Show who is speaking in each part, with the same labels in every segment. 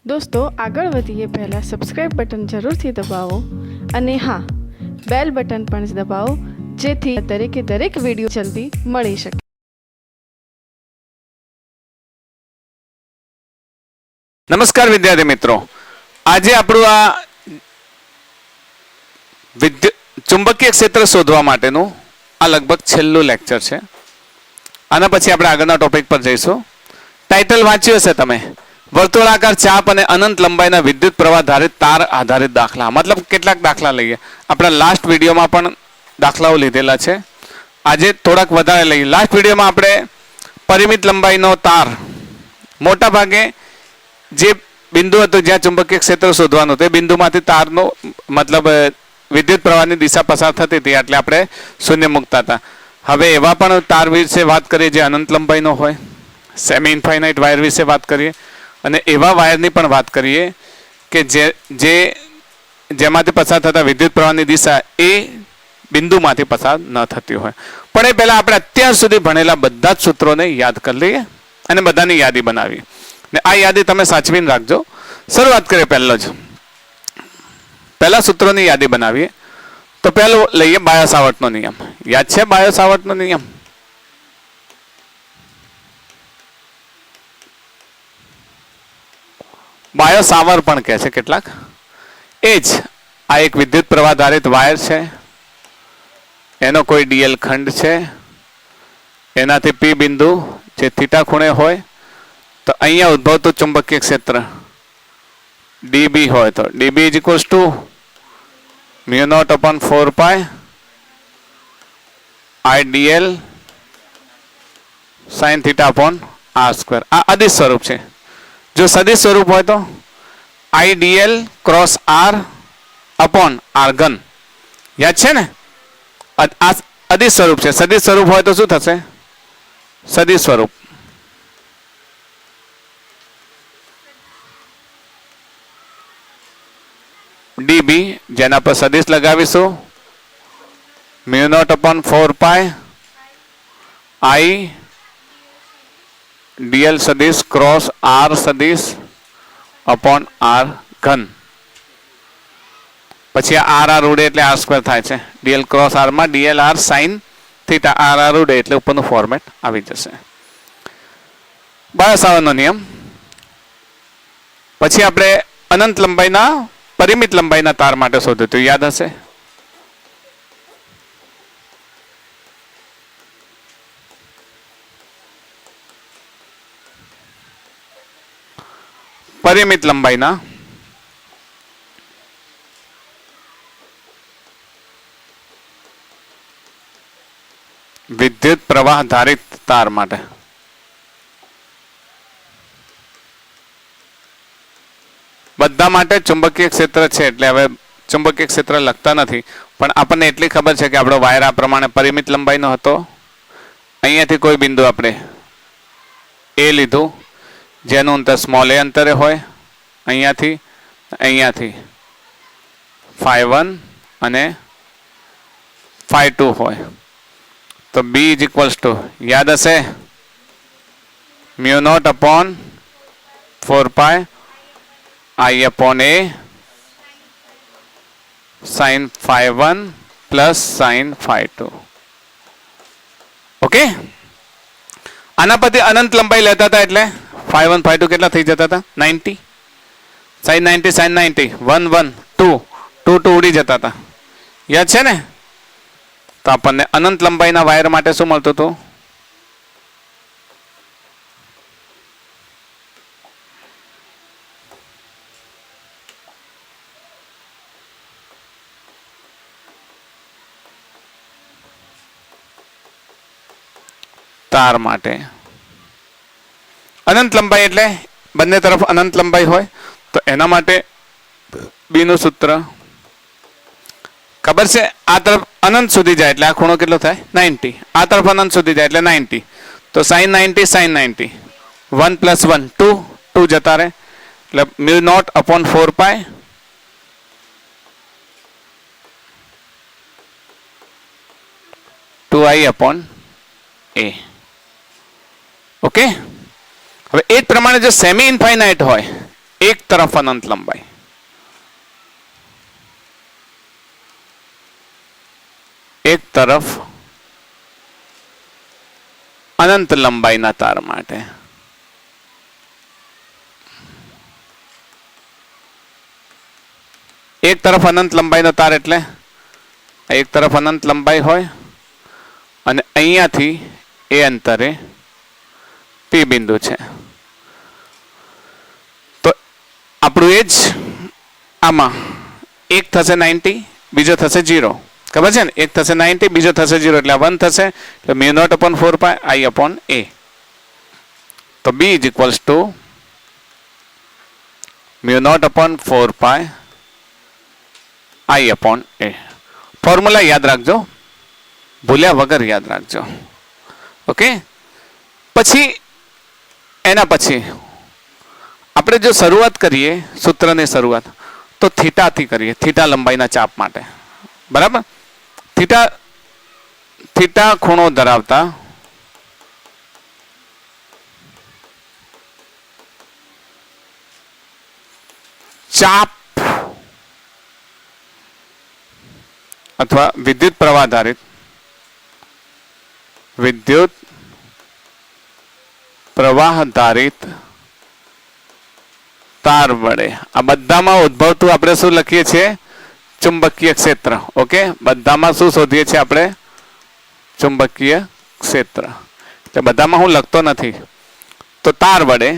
Speaker 1: दोस्तों આગળ વધીએ પહેલાં સબસ્ક્રાઇબ બટન જરૂરથી દબાવો અને હા બેલ બટન પણ દબાવો જેથી દરેક વિડીયો જલ્દી મળી શકે.
Speaker 2: નમસ્કાર વિદ્યાર્થી મિત્રો, આજે આપણું આ ચુંબકીય ક્ષેત્ર શોધવા માટેનું આ લગભગ છેલ્લું લેક્ચર છે. આના પછી આપણે આગળના ટોપિક પર જઈશું. ટાઇટલ વાંચ્યું હશે તમે, વર્તુળાકાર ચાપ અને અનંત લંબાઈના વિદ્યુત પ્રવાહ ધારિત તાર આધારિત દાખલા. મતલબ કેટલાક દાખલા લઈએ. આપણા લાસ્ટ વિડીયોમાં પણ દાખલાઓ લીધેલા છે. આજે થોડાક વધારે લઈએ. લાસ્ટ વિડીયોમાં આપણે પરિમિત લંબાઈનો તાર, મોટા ભાગે જે બિંદુ હતું જ્યાં ચુંબકીય ક્ષેત્ર શોધવાનું તે બિંદુમાંથી તારનો મતલબ વિદ્યુત પ્રવાહની દિશા પસાર થતી હતી એટલે આપણે શૂન્ય મૂકતા હતા. હવે એવા પણ તાર વિશે વાત કરીએ જે અનંત લંબાઈનો હોય, સેમી ઇન્ફાઇનાઇટ વાયર વિશે વાત કરીએ અને એવા વાયરની પણ વાત કરીએ કે જેમાંથી પસાર થતા વિદ્યુત પ્રવાહની દિશા એ બિંદુમાંથી પસાર ન થતી હોય. પણ એ પહેલા આપણે અત્યાર સુધી ભણેલા બધા જ સૂત્રોને યાદ કરી લઈએ અને બધાની યાદી બનાવીએ. ને આ યાદી તમે સાચવીને રાખજો. શરૂઆત કરીએ પહેલા સૂત્રોની યાદી બનાવીએ. તો પહેલો લઈએ બાયો-સાવર્ટનો નિયમ. યાદ છે બાયો-સાવર્ટનો નિયમ? બાયો-સાવર પણ કહે છે કેટલાક. એ જ આ એક વિદ્યુત પ્રવાહ ધારિત વાયર છે, એનો કોઈ ડીએલ ખંડ છે, એનાથી પી બિંદુ જે થીટા ખૂણે હોય તો અહીંયા ઉદ્ભવતું ચુંબકીય ક્ષેત્ર ડીબી હોય તો d B is equals to μ0/4π IDL sin θ/r². આ અદિશ સ્વરૂપ છે. જો સદિશ સ્વરૂપ હોય તો IDL cross r upon r ઘન. યાદ છે ને? આ અદિશ સ્વરૂપ છે. સદિશ સ્વરૂપ હોય તો શું થશે? સદિશ સ્વરૂપ ડીબી, જેના પર સદિશ લગાવીશું, μ0/4π I dl સદિશ ક્રોસ r સદિશ અપોન r ઘન. પછી આ r ઉડે એટલે r² થાય છે. dl ક્રોસ r માં dl r sin θ, r ઉડે એટલે ઉપરનું ફોર્મેટ આવી જશે. બાયો-સાવર્ટનો નિયમ. પછી આપણે અનંત લંબાઈના પરિમિત લંબાઈના તાર માટે શોધ્યું તો યાદ હશે. પરિમિત લંબાઈના વિદ્યુત પ્રવાહ ધારિત તાર માટે બધા માટે ચુંબકીય ક્ષેત્ર છે એટલે હવે ચુંબકીય ક્ષેત્ર લખતા નથી, પણ આપણને એટલી ખબર છે કે આપણો વાયર આ પ્રમાણે પરિમિત લંબાઈનો હતો. અહીંયાથી કોઈ બિંદુ આપણે એ લીધું જેનું અંતર સ્મોલ એ અંતરે હોય, અહીંયાથી φ1 અને φ2 હોય તો B ઇઝ ઇક્વલ્સ ટુ, યાદ હશે, μ0/4π I/A sin φ1 plus sin φ2. Okay, આના પરથી અનંત લંબાઈ લેતા હતા એટલે φ1 φ2 કેટલા થઈ જતા હતા? 90 sin 90 sin 90 1 1 2 2 2 ઉડી જતા હતા. યાદ છે ને? તો આપણને અનંત લંબાઈના વાયર માટે શું મળતું હતું? તાર માટે અનંત લંબાઈ એટલે બંને તરફ અનંત લંબાઈ હોય તો એના માટે બી નું સૂત્ર ખબર છે. આ તરફ અનંત સુધી જાય એટલે આ ખૂણો કેટલો થાય? 90. આ તરફ અનંત સુધી જાય એટલે 90. તો sin 90 sin 90 1 + 1 2 2 જતા રહે એટલે μ0/4π II/A. ઓકે, હવે એ જ પ્રમાણે જો સેમી ઇન્ફાઇનાઇટ હોય એક તરફ અનંત લંબાઈ, એક તરફ અનંત લંબાઈના તાર માટે એક તરફ અનંત લંબાઈનો તાર એટલે એક તરફ અનંત લંબાઈ હોય અને અહીંયાથી એ અંતરે પી બિંદુ છે. તો આપણું એ જ આમાં એક થશે 90, બીજો થશે 0. ખબર છે ને? એક થશે 90, બીજો થશે 0 એટલે 1 થશે. એટલે μ0/4π I/a. તો B is equals to μ0/4π I/a. Formula યાદ રાખજો, ભૂલ્યા વગર યાદ રાખજો. ઓકે, પછી એના પછી આપણે જો શરૂઆત કરીએ સૂત્રની શરૂઆત તો થીટાથી કરીએ, થીટા લંબાઈના ચાપ માટે. બરાબર? થીટા ખૂણો ધરાવતા ચાપ અથવા વિદ્યુત પ્રવાહ ધારિત તાર વડે આ બધામાં ઉદ્ભવતું આપણે શું લખીએ છીએ? ચુંબકીય ક્ષેત્ર. ઓકે, બધામાં શું શોધીએ છીએ આપણે? ચુંબકીય ક્ષેત્ર. એટલે બધામાં હું લખતો નથી. તો તાર વડે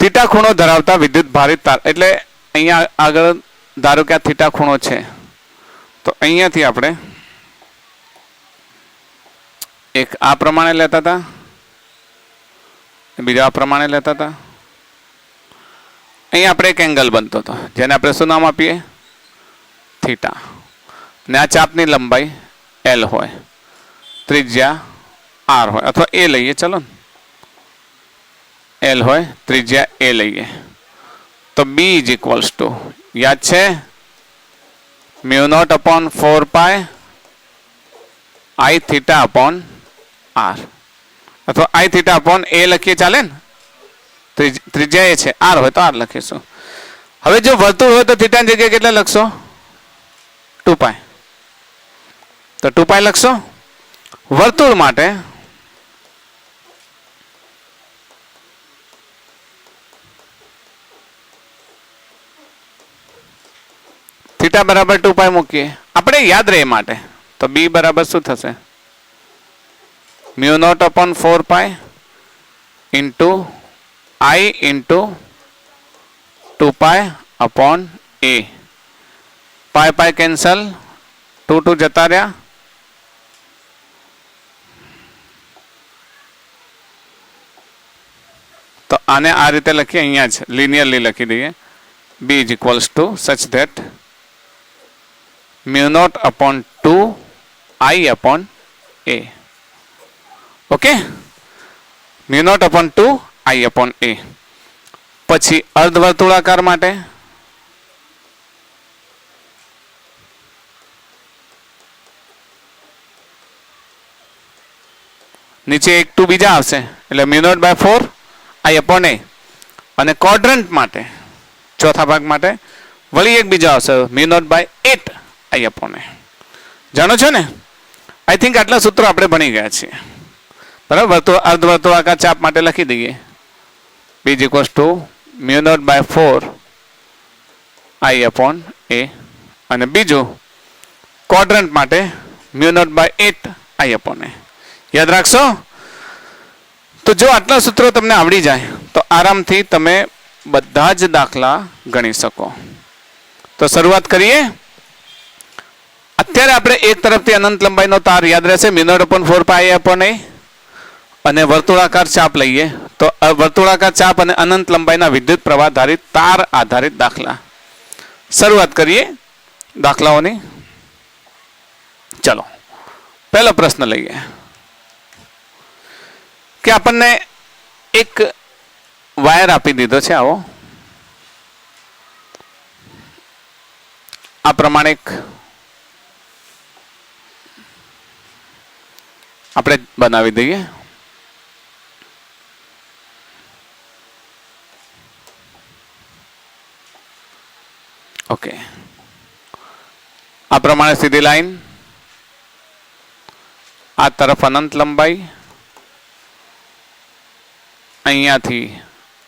Speaker 2: થીટા ખૂણો ધરાવતા વિદ્યુત ભારિત તાર, એટલે અહીંયા આગળ ધારો કે આ થીટા ખૂણો છે, તો અહીંયાથી આપણે એક આ પ્રમાણે લેતા હતા, બીજા આ પ્રમાણે લેતા હતા. અહીંયા આપણે એક એંગલ બનતો હતો જેને આપણે શું નામ આપીએ? થીટા. ને આ ચાપની લંબાઈ L હોય, ત્રિજ્યા R હોય, અથવા A લઈએ, ચલો L હોય, ત્રિજ્યા A લઈએ. તો B is equals to, યાદ છે, μ0/4π I/r અથવા I/a લખીએ, ચાલે ને? ત્રિજ્યા એ છે, R હોય તો R લખીશું. હવે જો વર્તુળ હોય તો થીટાની જગ્યાએ કેટલા લખશો? 2π. તો 2π લખશો. વર્તુળ માટે થીટા બરાબર 2π મૂકીએ, આપણે યાદ રહે માટે. તો B બરાબર શું થશે? μ0/4π into I into 2π/a. π cancel, 2 જતા રહ્યા. તો આને આ રીતે લખીએ, અહીંયા જ લિનિયરલી લખી દઈએ. B is equals to such that μ0/2I/a. Okay, μ0/2I/a. પછી અર્ધવર્તુળાકાર માટે નીચે એક 2 બીજા આવશે એટલે μ0/4I/a. અને ક્વોડ્રન્ટ માટે ચોથા ભાગ માટે વળી એક બીજા આવશે μ0/8I/a. જાણો છો ને? આઈ થિંક આટલા સૂત્રો આપણે ભણી ગયા છીએ. બરાબર? અર્ધવર્તુળાકાર ચાપ માટે લખી દઈએ. B is equals to μ0/4I/a. અને બીજું ક્વોડ્રન્ટ માટે μ0/8I/a. યાદ રાખશો. તો જો આટલા સૂત્રો તમને આવડી જાય તો આરામથી તમે બધા જ દાખલા ગણી શકો. તો શરૂઆત કરીએ. અત્યારે આપણે એક તરફથી અનંત લંબાઈનો તાર યાદ રહેશે, μ0/4πI/a. અને વર્તુળાકાર ચાપ લઈએ તો વર્તુળાકાર ચાપ અને અનંત લંબાઈના વિદ્યુત પ્રવાહ ધારિત તાર આધારિત દાખલા. શરૂઆત કરીએ દાખલાઓની. ચલો, પહેલો પ્રશ્ન લઈએ કે આપણને એક વાયર આપી દીધો છે, આવો આ પ્રમાણે આપણે બનાવી દઈએ. ઓકે, આ પ્રમાણે સીધી લાઈન, આ તરફ અનંત લંબાઈ, અહીંયાથી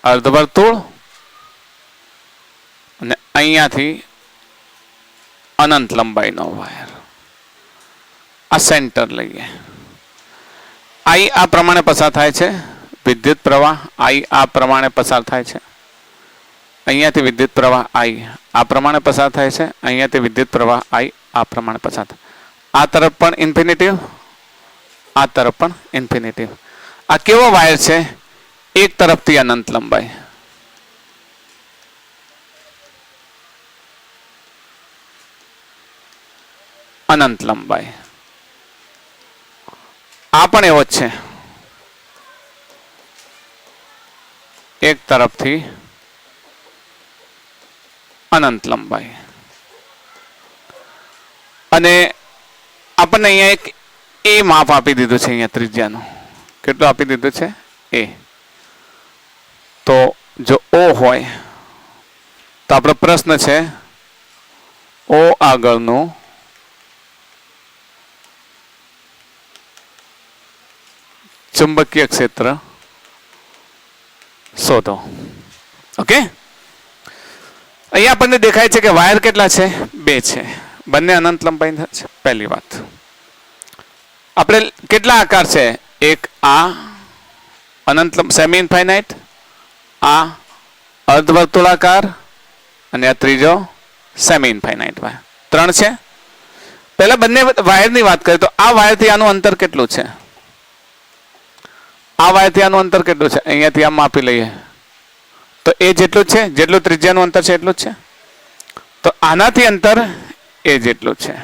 Speaker 2: અર્ધવર્તુળ અને અહીંયાથી અનંત લંબાઈનો વાયર. આ સેન્ટર લઈએ. આઈ આ પ્રમાણે પસાર થાય છે, વિદ્યુત પ્રવાહ આઈ આ પ્રમાણે પસાર થાય છે. અહીંયાથી વિદ્યુત પ્રવાહ આઈ આ પ્રમાણે પસાર થાય છે, અહીંયાથી વિદ્યુત પ્રવાહ આઈ આ પ્રમાણે પસાર થાય. આ તરફ પણ ઇન્ફિનિટિવ, આ તરફ પણ ઇન્ફિનિટિવ. આ કેવો વાયર છે? એક તરફથી અનંત લંબાઈ. અનંત લંબાઈ. આ પણ એવો જ છે, એક તરફથી અનંત લંબાઈ. અને આપણને અહીંયા એક એ માપ આપી દીધું છે, અહીંયા ત્રિજ્યાનું. કેટલું આપી દીધું છે? એ. તો જો ઓ હોય તો આપણો પ્રશ્ન છે ઓ આગળનું ચુંબકીય ક્ષેત્ર શોધો. ઓકે, અહીંયા આપણને દેખાય છે કે વાયર કેટલા છે? 2 છે, બંને અનંત લંબાઈ છે. પહેલી વાત, આપણે કેટલા આકાર છે? એક આ અનંત સેમી ઇન્ફાઇનાઇટ, આ અર્ધવર્તુળાકાર અને આ ત્રીજો સેમી ઇન્ફાઇનાઇટ વાયર. 3 છે. પહેલા બંને વાયરની વાત કરીએ તો આ વાયરથી આનું અંતર કેટલું છે? આ વાયરથી આનું અંતર કેટલું છે? અહીંયાથી આમ માપી લઈએ તો એ જેટલું છે, જેટલું ત્રિજ્યાનું અંતર છે એટલું જ છે. તો આનાથી અંતર એ જેટલું છે.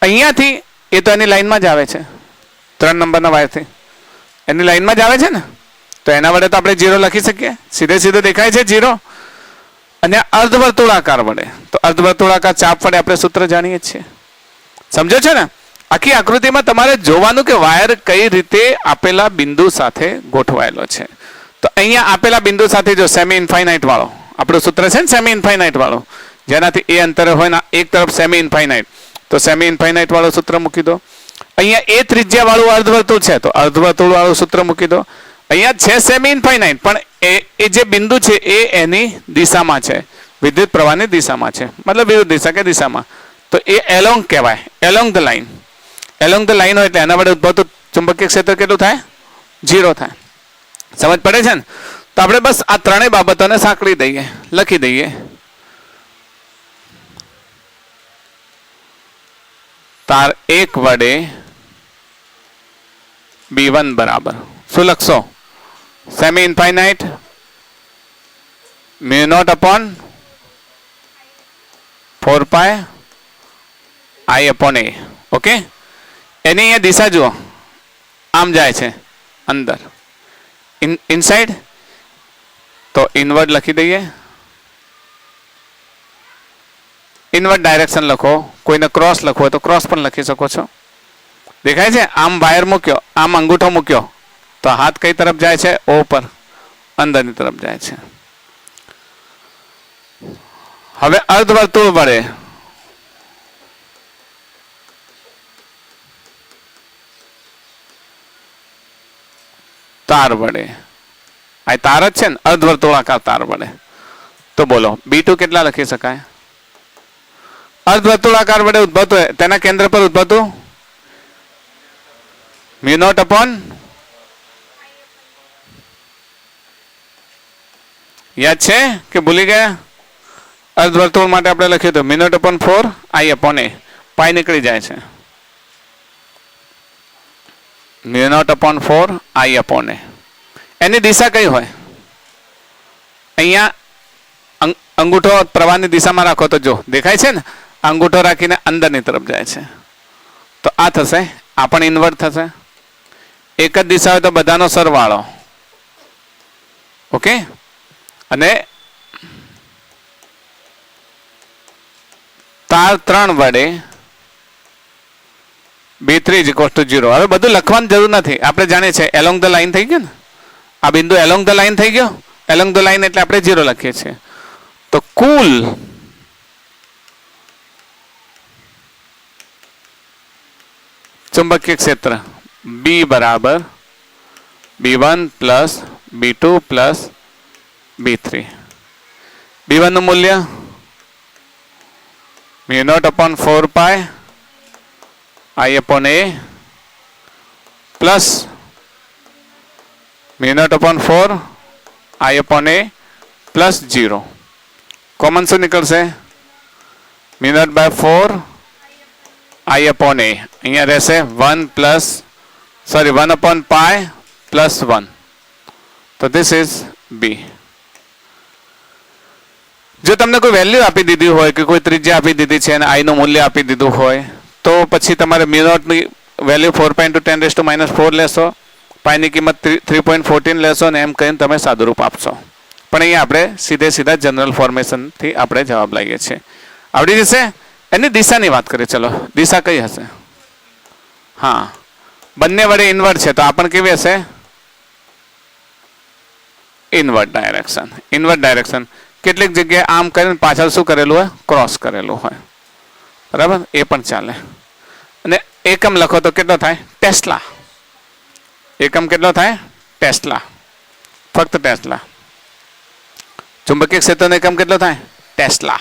Speaker 2: અહીંયાથી એ તો એની લાઈનમાં જ આવે છે, 3 નંબરના વાયરથી એની લાઈનમાં જ આવે છે ને, તો એના વડે તો આપણે 0 લખી શકીએ. સીધે સીધો દેખાય છે 0. અને અર્ધવર્તુળાકાર વડે, તો અર્ધવર્તુળાકાર ચાપ વડે આપણે સૂત્ર જાણીએ છીએ. સમજો છો ને? આખી આકૃતિમાં તમારે જોવાનું કે વાયર કઈ રીતે આપેલા બિંદુ સાથે ગોઠવાયેલો છે. તો અહીંયા આપેલા બિંદુ સાથે જો સેમી ઇન્ફાઇનાઇટ વાળો આપણું સૂત્ર છે ને, સેમી ઇન્ફાઇનાઇટ વાળો, જેનાથી એ અંતરે હોય ને એક તરફ સેમી ઇન્ફાઇનાઇટ, તો સેમી ઇન્ફાઇનાઇટ વાળું સૂત્ર મૂકી દો. અહીંયા એ ત્રિજ્યા વાળું અર્ધવર્તુળ છે તો અર્ધવર્તુળ વાળું સૂત્ર મૂકી દો. અહીંયા છે સેમી ઇન્ફાઇનાઇટ, પણ એ જે બિંદુ છે એ એની દિશામાં છે, વિદ્યુત પ્રવાહની દિશામાં છે, મતલબ વિરુદ્ધ દિશા કે દિશામાં. તો એ એલોંગ કહેવાય, along the line. Along the line હોય એટલે એના વડે ઉદ્ભવતું ચુંબકીય ક્ષેત્ર કેટલું થાય? 0 થાય. સમજ પડે છે ને? તો આપણે બસ આ ત્રણેય બાબતોને સાંકળી દઈએ, લખી દઈએ. તાર 1 વડે B1 બરાબર શું લખશો? Semi infinite μ0 upon 4 pi I upon A. Okay, એની અહીંયા દિશા જુઓ, આમ જાય છે અંદર, ઇનસાઇડ, તો ઇનવર્ડ લખી દઈએ. ઇનવર્ડ ડાયરેક્શન લખો, કોઈને ક્રોસ લખવો હોય તો ક્રોસ પણ લખી શકો છો. દેખાય છે? આમ વાયર મૂક્યો, આમ અંગૂઠો મૂક્યો, તો હાથ કઈ તરફ જાય છે? ઓ પર, અંદરની તરફ જાય છે. હવે અર્ધવર્તુળ વડે તાર વડે, આ તાર જ છે ને, અર્ધવર્તુળાકાર તાર વડે, તો બોલો B2 કેટલા લખી શકાય? અર્ધવર્તુળાકાર વડે ઉદ્ભવતું, તેના કેન્દ્ર પર ઉદ્ભવતું μ0 upon, યાદ છે કે ભૂલી ગયા? અર્ધવર્તુળ માટે આપણે લખ્યું હતું μ0 upon 4 I upon A. પાઈ નીકળી જાય છે. μ0 upon 4 I upon A. એની દિશા કઈ હોય? અહીંયા અંગૂઠો પ્રવાહની દિશામાં રાખો તો જો દેખાય છે ને, અંગૂઠો રાખીને અંદરની તરફ જાય છે, તો આ થશે, આ પણ ઇન્વર્ટ થશે. એક જ દિશા હોય તો બધાનો સરવાળો. ઓકે, અને તાર 3 વડે B3 = 0. હવે બધું લખવાની જરૂર નથી, આપણે જાણીએ છીએ એલોંગ ધ લાઈન થઈ ગયું ને, આ બિંદુ એલોંગ ધ લાઈન થઈ ગયો. એલોંગ ધ લાઈન એટલે આપણે 0 લખીએ છીએ. તો કુલ ચુંબકીય ક્ષેત્ર B બરાબર B1 plus B2 plus B3. B1 નું મૂલ્ય μ0/4 I/A plus μ0/4 I/A plus 0. Common શું નીકળશે? μ0/4 I/A. અહીંયા રહેશે 1/π પ્લસ 1. તો ધીસ ઇઝ B. જો તમને કોઈ વેલ્યુ આપી દીધી હોય કે કોઈ ત્રિજ્યા આપી દીધી છે અને આઈ નું મૂલ્ય આપી દીધું હોય તો પછી તમારે μ0 ની વેલ્યુ 4 × 10⁻⁴ લેશો, પાઈની કિંમત 3.14 લેશો અને એમ કહીને તમે સાદુરૂપ આપશો. પણ અહીંયા આપણે સીધા જનરલ ફોર્મેશનથી આપણે જવાબ લાવીએ છીએ. આવડી જશે? એની દિશાની વાત કરીએ. ચલો, દિશા કઈ હશે? હા, બંને વડે ઇનવર્ડ છે તો આ પણ કેવી હશે? Inward direction. કેટલીક જગ્યાએ આમ કરીને પાછળ શું કરેલું હોય? ક્રોસ કરેલું હોય. બરાબર, એ પણ ચાલે. અને એકમ લખો તો કેટલો થાય? ટેસ્લા. એકમ કેટલો થાય? ટેસ્લા. ફક્ત ટેસ્લા. ચુંબકીય ક્ષેત્રનો એકમ કેટલો થાય? ટેસ્લા.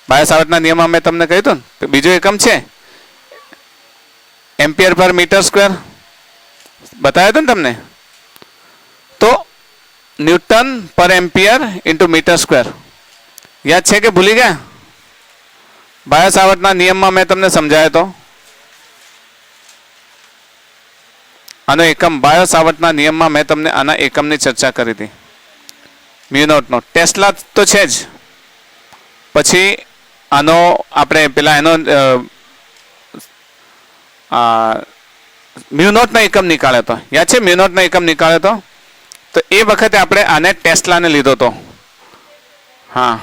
Speaker 2: બાયો સાવર્ટના નિયમમાં મેં તમને કહ્યું હતું ને, બીજો એકમ છે એમ્પિયર/મીટર². બતાવ્યો હતો ને તમને. તો Newton/Ampere × મીટર². યાદ છે કે ભૂલી ગયા? બાયો સાવર્ટના નિયમમાં મેં તમને સમજાયો હતો. આનો એકમ બાયો સાવર્ટના નિયમમાં મેં તમને આના એકમની ચર્ચા કરી હતી. μ0 ટેસ્લા તો છે જ. પછી આનો આપણે પેલા એનો μ0 નો એકમ નીકાળ્યો હતો. યાદ છે? μ0 નો એકમ નીકાળ્યો હતો. તો એ વખતે આપણે આને ટેસ્લાને લીધો હતો. હા,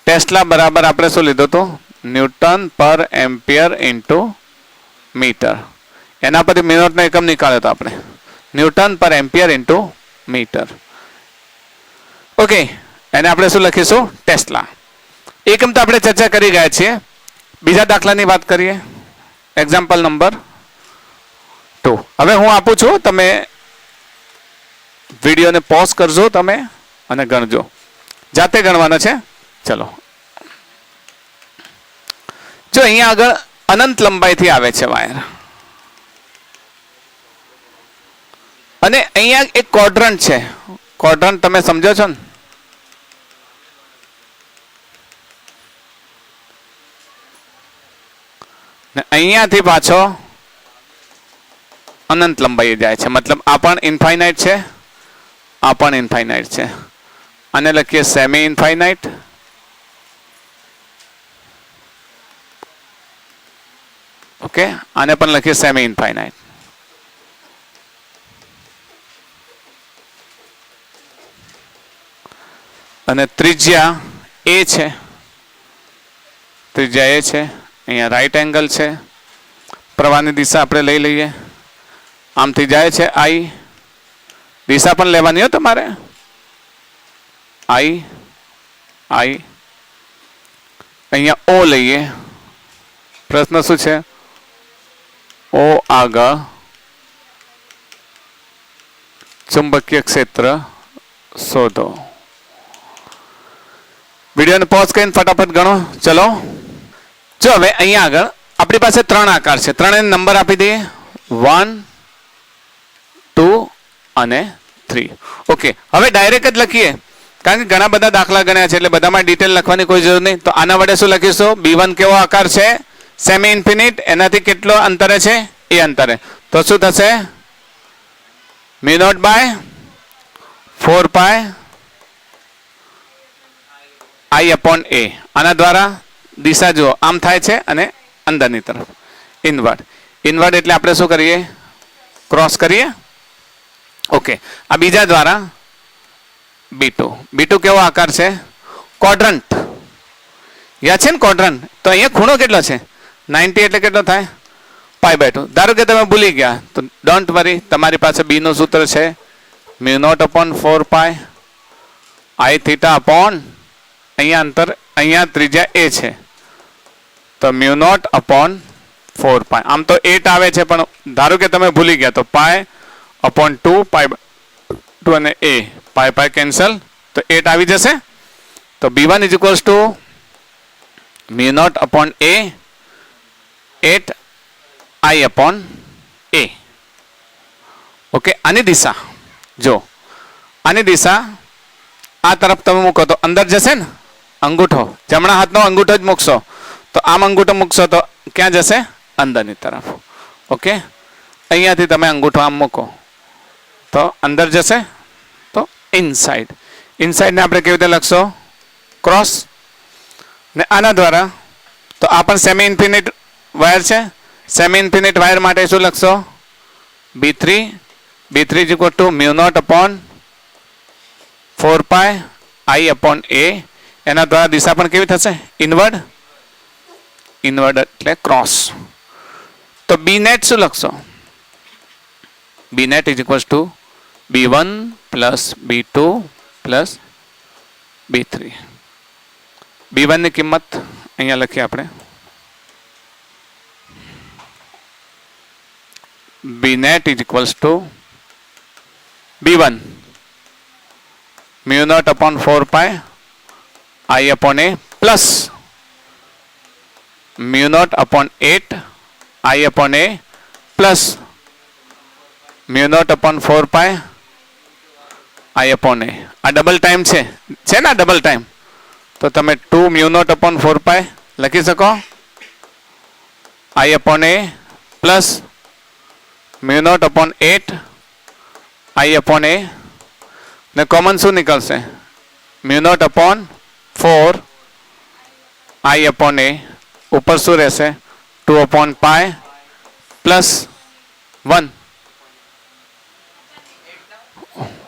Speaker 2: ટેસ્લા બરાબર આપણે શું લીધો હતો? Newton/Ampere × metre. એના પરથી μ0 નો એકમ નીકાળ્યો હતો આપણે. Newton/Ampere × metre. ઓકે, એને આપણે શું લખીશું? ટેસ્લા. એકમ તો આપણે ચર્ચા કરી ગયા છીએ. બીજા દાખલાની વાત કરીએ. Example number 2. હવે હું આપું છું, તમે વિડીયોને પોઝ કરજો તમે અને ગણજો. જાતે ગણવાનો છે. ચલો, જો અહીંયા આગળ અનંત લંબાઈથી આવે છે વાયર અને અહીંયા એક ક્વોડ્રન્ટ છે. ક્વોડ્રન્ટ તમે સમજો છો ને? અહીંયાથી પાછો અનંત લંબાઈ જાય છે. મતલબ આ પણ ઇન્ફાઇનાઇટ છે, આ પણ ઇન્ફાઇનાઇટ છે. આને લખીએ સેમી ઇન્ફાઇનાઇટ. ઓકે, આને પણ લખીએ સેમી ઇન્ફાઇનાઇટ. અને ત્રિજ્યા એ છે. ત્રિજ્યા એ છે. અહીંયા રાઈટ એંગલ છે. પ્રવાહની દિશા આપણે લઈ લઈએ. આમથી જાય છે આઈ. દિશા પણ લેવાની હોય તમારે. આઈ. અહીંયા ઓ લઈએ. પ્રશ્ન શું છે? ઓ આગળ ચુંબકીય ક્ષેત્ર શોધો. વિડીયોને પોઝ કરીને ફટાફટ ગણો. ચલો, જો હવે અહીંયા આગળ આપણી પાસે 3 આકાર છે. 3 નંબર આપી દઈએ. 1, 2 અને 3. ઓકે, હવે ડાયરેક્ટ જ લખીએ કારણ કે ઘણા બધા દાખલા ગણ્યા છે એટલે બધામાં ડિટેલ લખવાની કોઈ જરૂર નહીં. તો આના વડે શું લખીશું? B1 કેવો આકાર છે? Semi infinite. એનાથી કેટલો અંતરે છે? એ અંતરે. તો શું થશે? μ0/4 I/A. આના દ્વારા દિશા જુઓ, આમ થાય છે અને અંદરની તરફ ઇનવર્ડ. ઇનવર્ડ એટલે આપણે શું કરીએ? ક્રોસ કરીએ. ઓકે, આ બીજા દ્વારા B2 કેવો આકાર છે? ક્વોડ્રન્ટ. યાદ છે ને ક્વોડ્રન્ટ? તો અહીંયા ખૂણો કેટલો છે? 90 એટલે કેટલો થાય? π/2. ધારો કે તમે ભૂલી ગયા તો ડોન્ટ વરી, તમારી પાસે B નું સૂત્ર છે μ0/4 I θ/, અહીંયા અંતર, અહીંયા ત્રિજ્યા a છે તો μ0/4 4 પાય. આમ તો 8 આવે છે, પણ ધારો કે તમે ભૂલી ગયા તો પાય અપોન 2 પાય 2 અને a પાય પાય કેન્સલ તો 8 આવી જશે. તો b1 is equals two mu naught upon a 8 i upon a. Okay, આની દિશા જો, આની દિશા આ તરફ તમે મૂકો તો અંદર જશે ને, અંગૂઠો જમણા હાથનો અંગૂઠો જ મૂકશો તો આમ અંગૂઠો મૂકશો તો ક્યાં જશે? અંદરની તરફ. ઓકે, અહીંયાથી તમે અંગૂઠો આમ મૂકો તો અંદર જશે, તો ઇનસાઇડ. ઇનસાઇડને આપણે કેવી રીતે લખશો? ક્રોસ. ને આના દ્વારા તો આ પણ સેમી ઇન્ફિનિટ વાયર છે. સેમી ઇન્ફિનિટ વાયર માટે શું લખશો? b3 is equal to mu naught upon 4 pi i upon a. એના દ્વારા દિશા પણ કેવી થશે? ઇનવર્ડ. ઇનવર્ડ એટલે ક્રોસ. તો b નેટ શું લખશો? b net is equal to b1 plus b2 plus b3. b1 ની કિંમત અહીંયા લખીએ આપણે. b net is equals to b1 mu naught upon 4 pi I upon a plus mu naught upon 8 I upon a plus mu naught upon 4 pi I upon a. આ double time છે ને? Double time તો તમે 2 mu naught upon 4 pi લખી શકો. I upon a plus mu naught upon 8 I upon a ને common શું નીકળશે? mu naught upon 4 I upon a. ઉપર શું રહેશે? 2 upon pi plus 1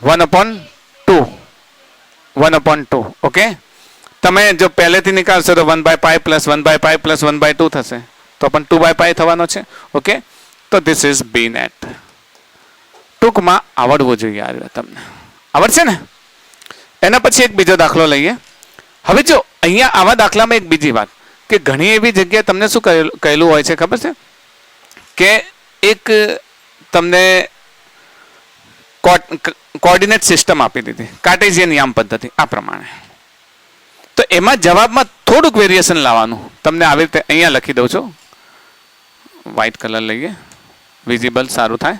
Speaker 2: 1 upon 2 1 upon 2. Okay, તમે જો પહેલેથી નીકાળશો તો 1 by pi plus 1 by pi plus 1 by 2 થશે, તો પણ 2 by pi થવાનો છે. ઓકે, તો ધીસ ઇઝ b net. ટૂંકમાં આવડવું જોઈએ આ તમને. આવડશે ને? એના પછી એક બીજો દાખલો લઈએ. હવે જો અહીંયા આવા દાખલામાં એક બીજી વાત કે ઘણી એવી જગ્યાએ તમને શું કહેલું હોય છે ખબર છે કે એક તમને કોઓર્ડિનેટ સિસ્ટમ આપી દીધી, કાર્ટેશિયન યામ પદ્ધતિ આ પ્રમાણે. તો એમાં જવાબમાં થોડુંક વેરિએશન લાવવાનું. તમને આવી રીતે અહીંયા લખી દઉં છું. વ્હાઇટ કલર લઈએ, વિઝિબલ સારું થાય.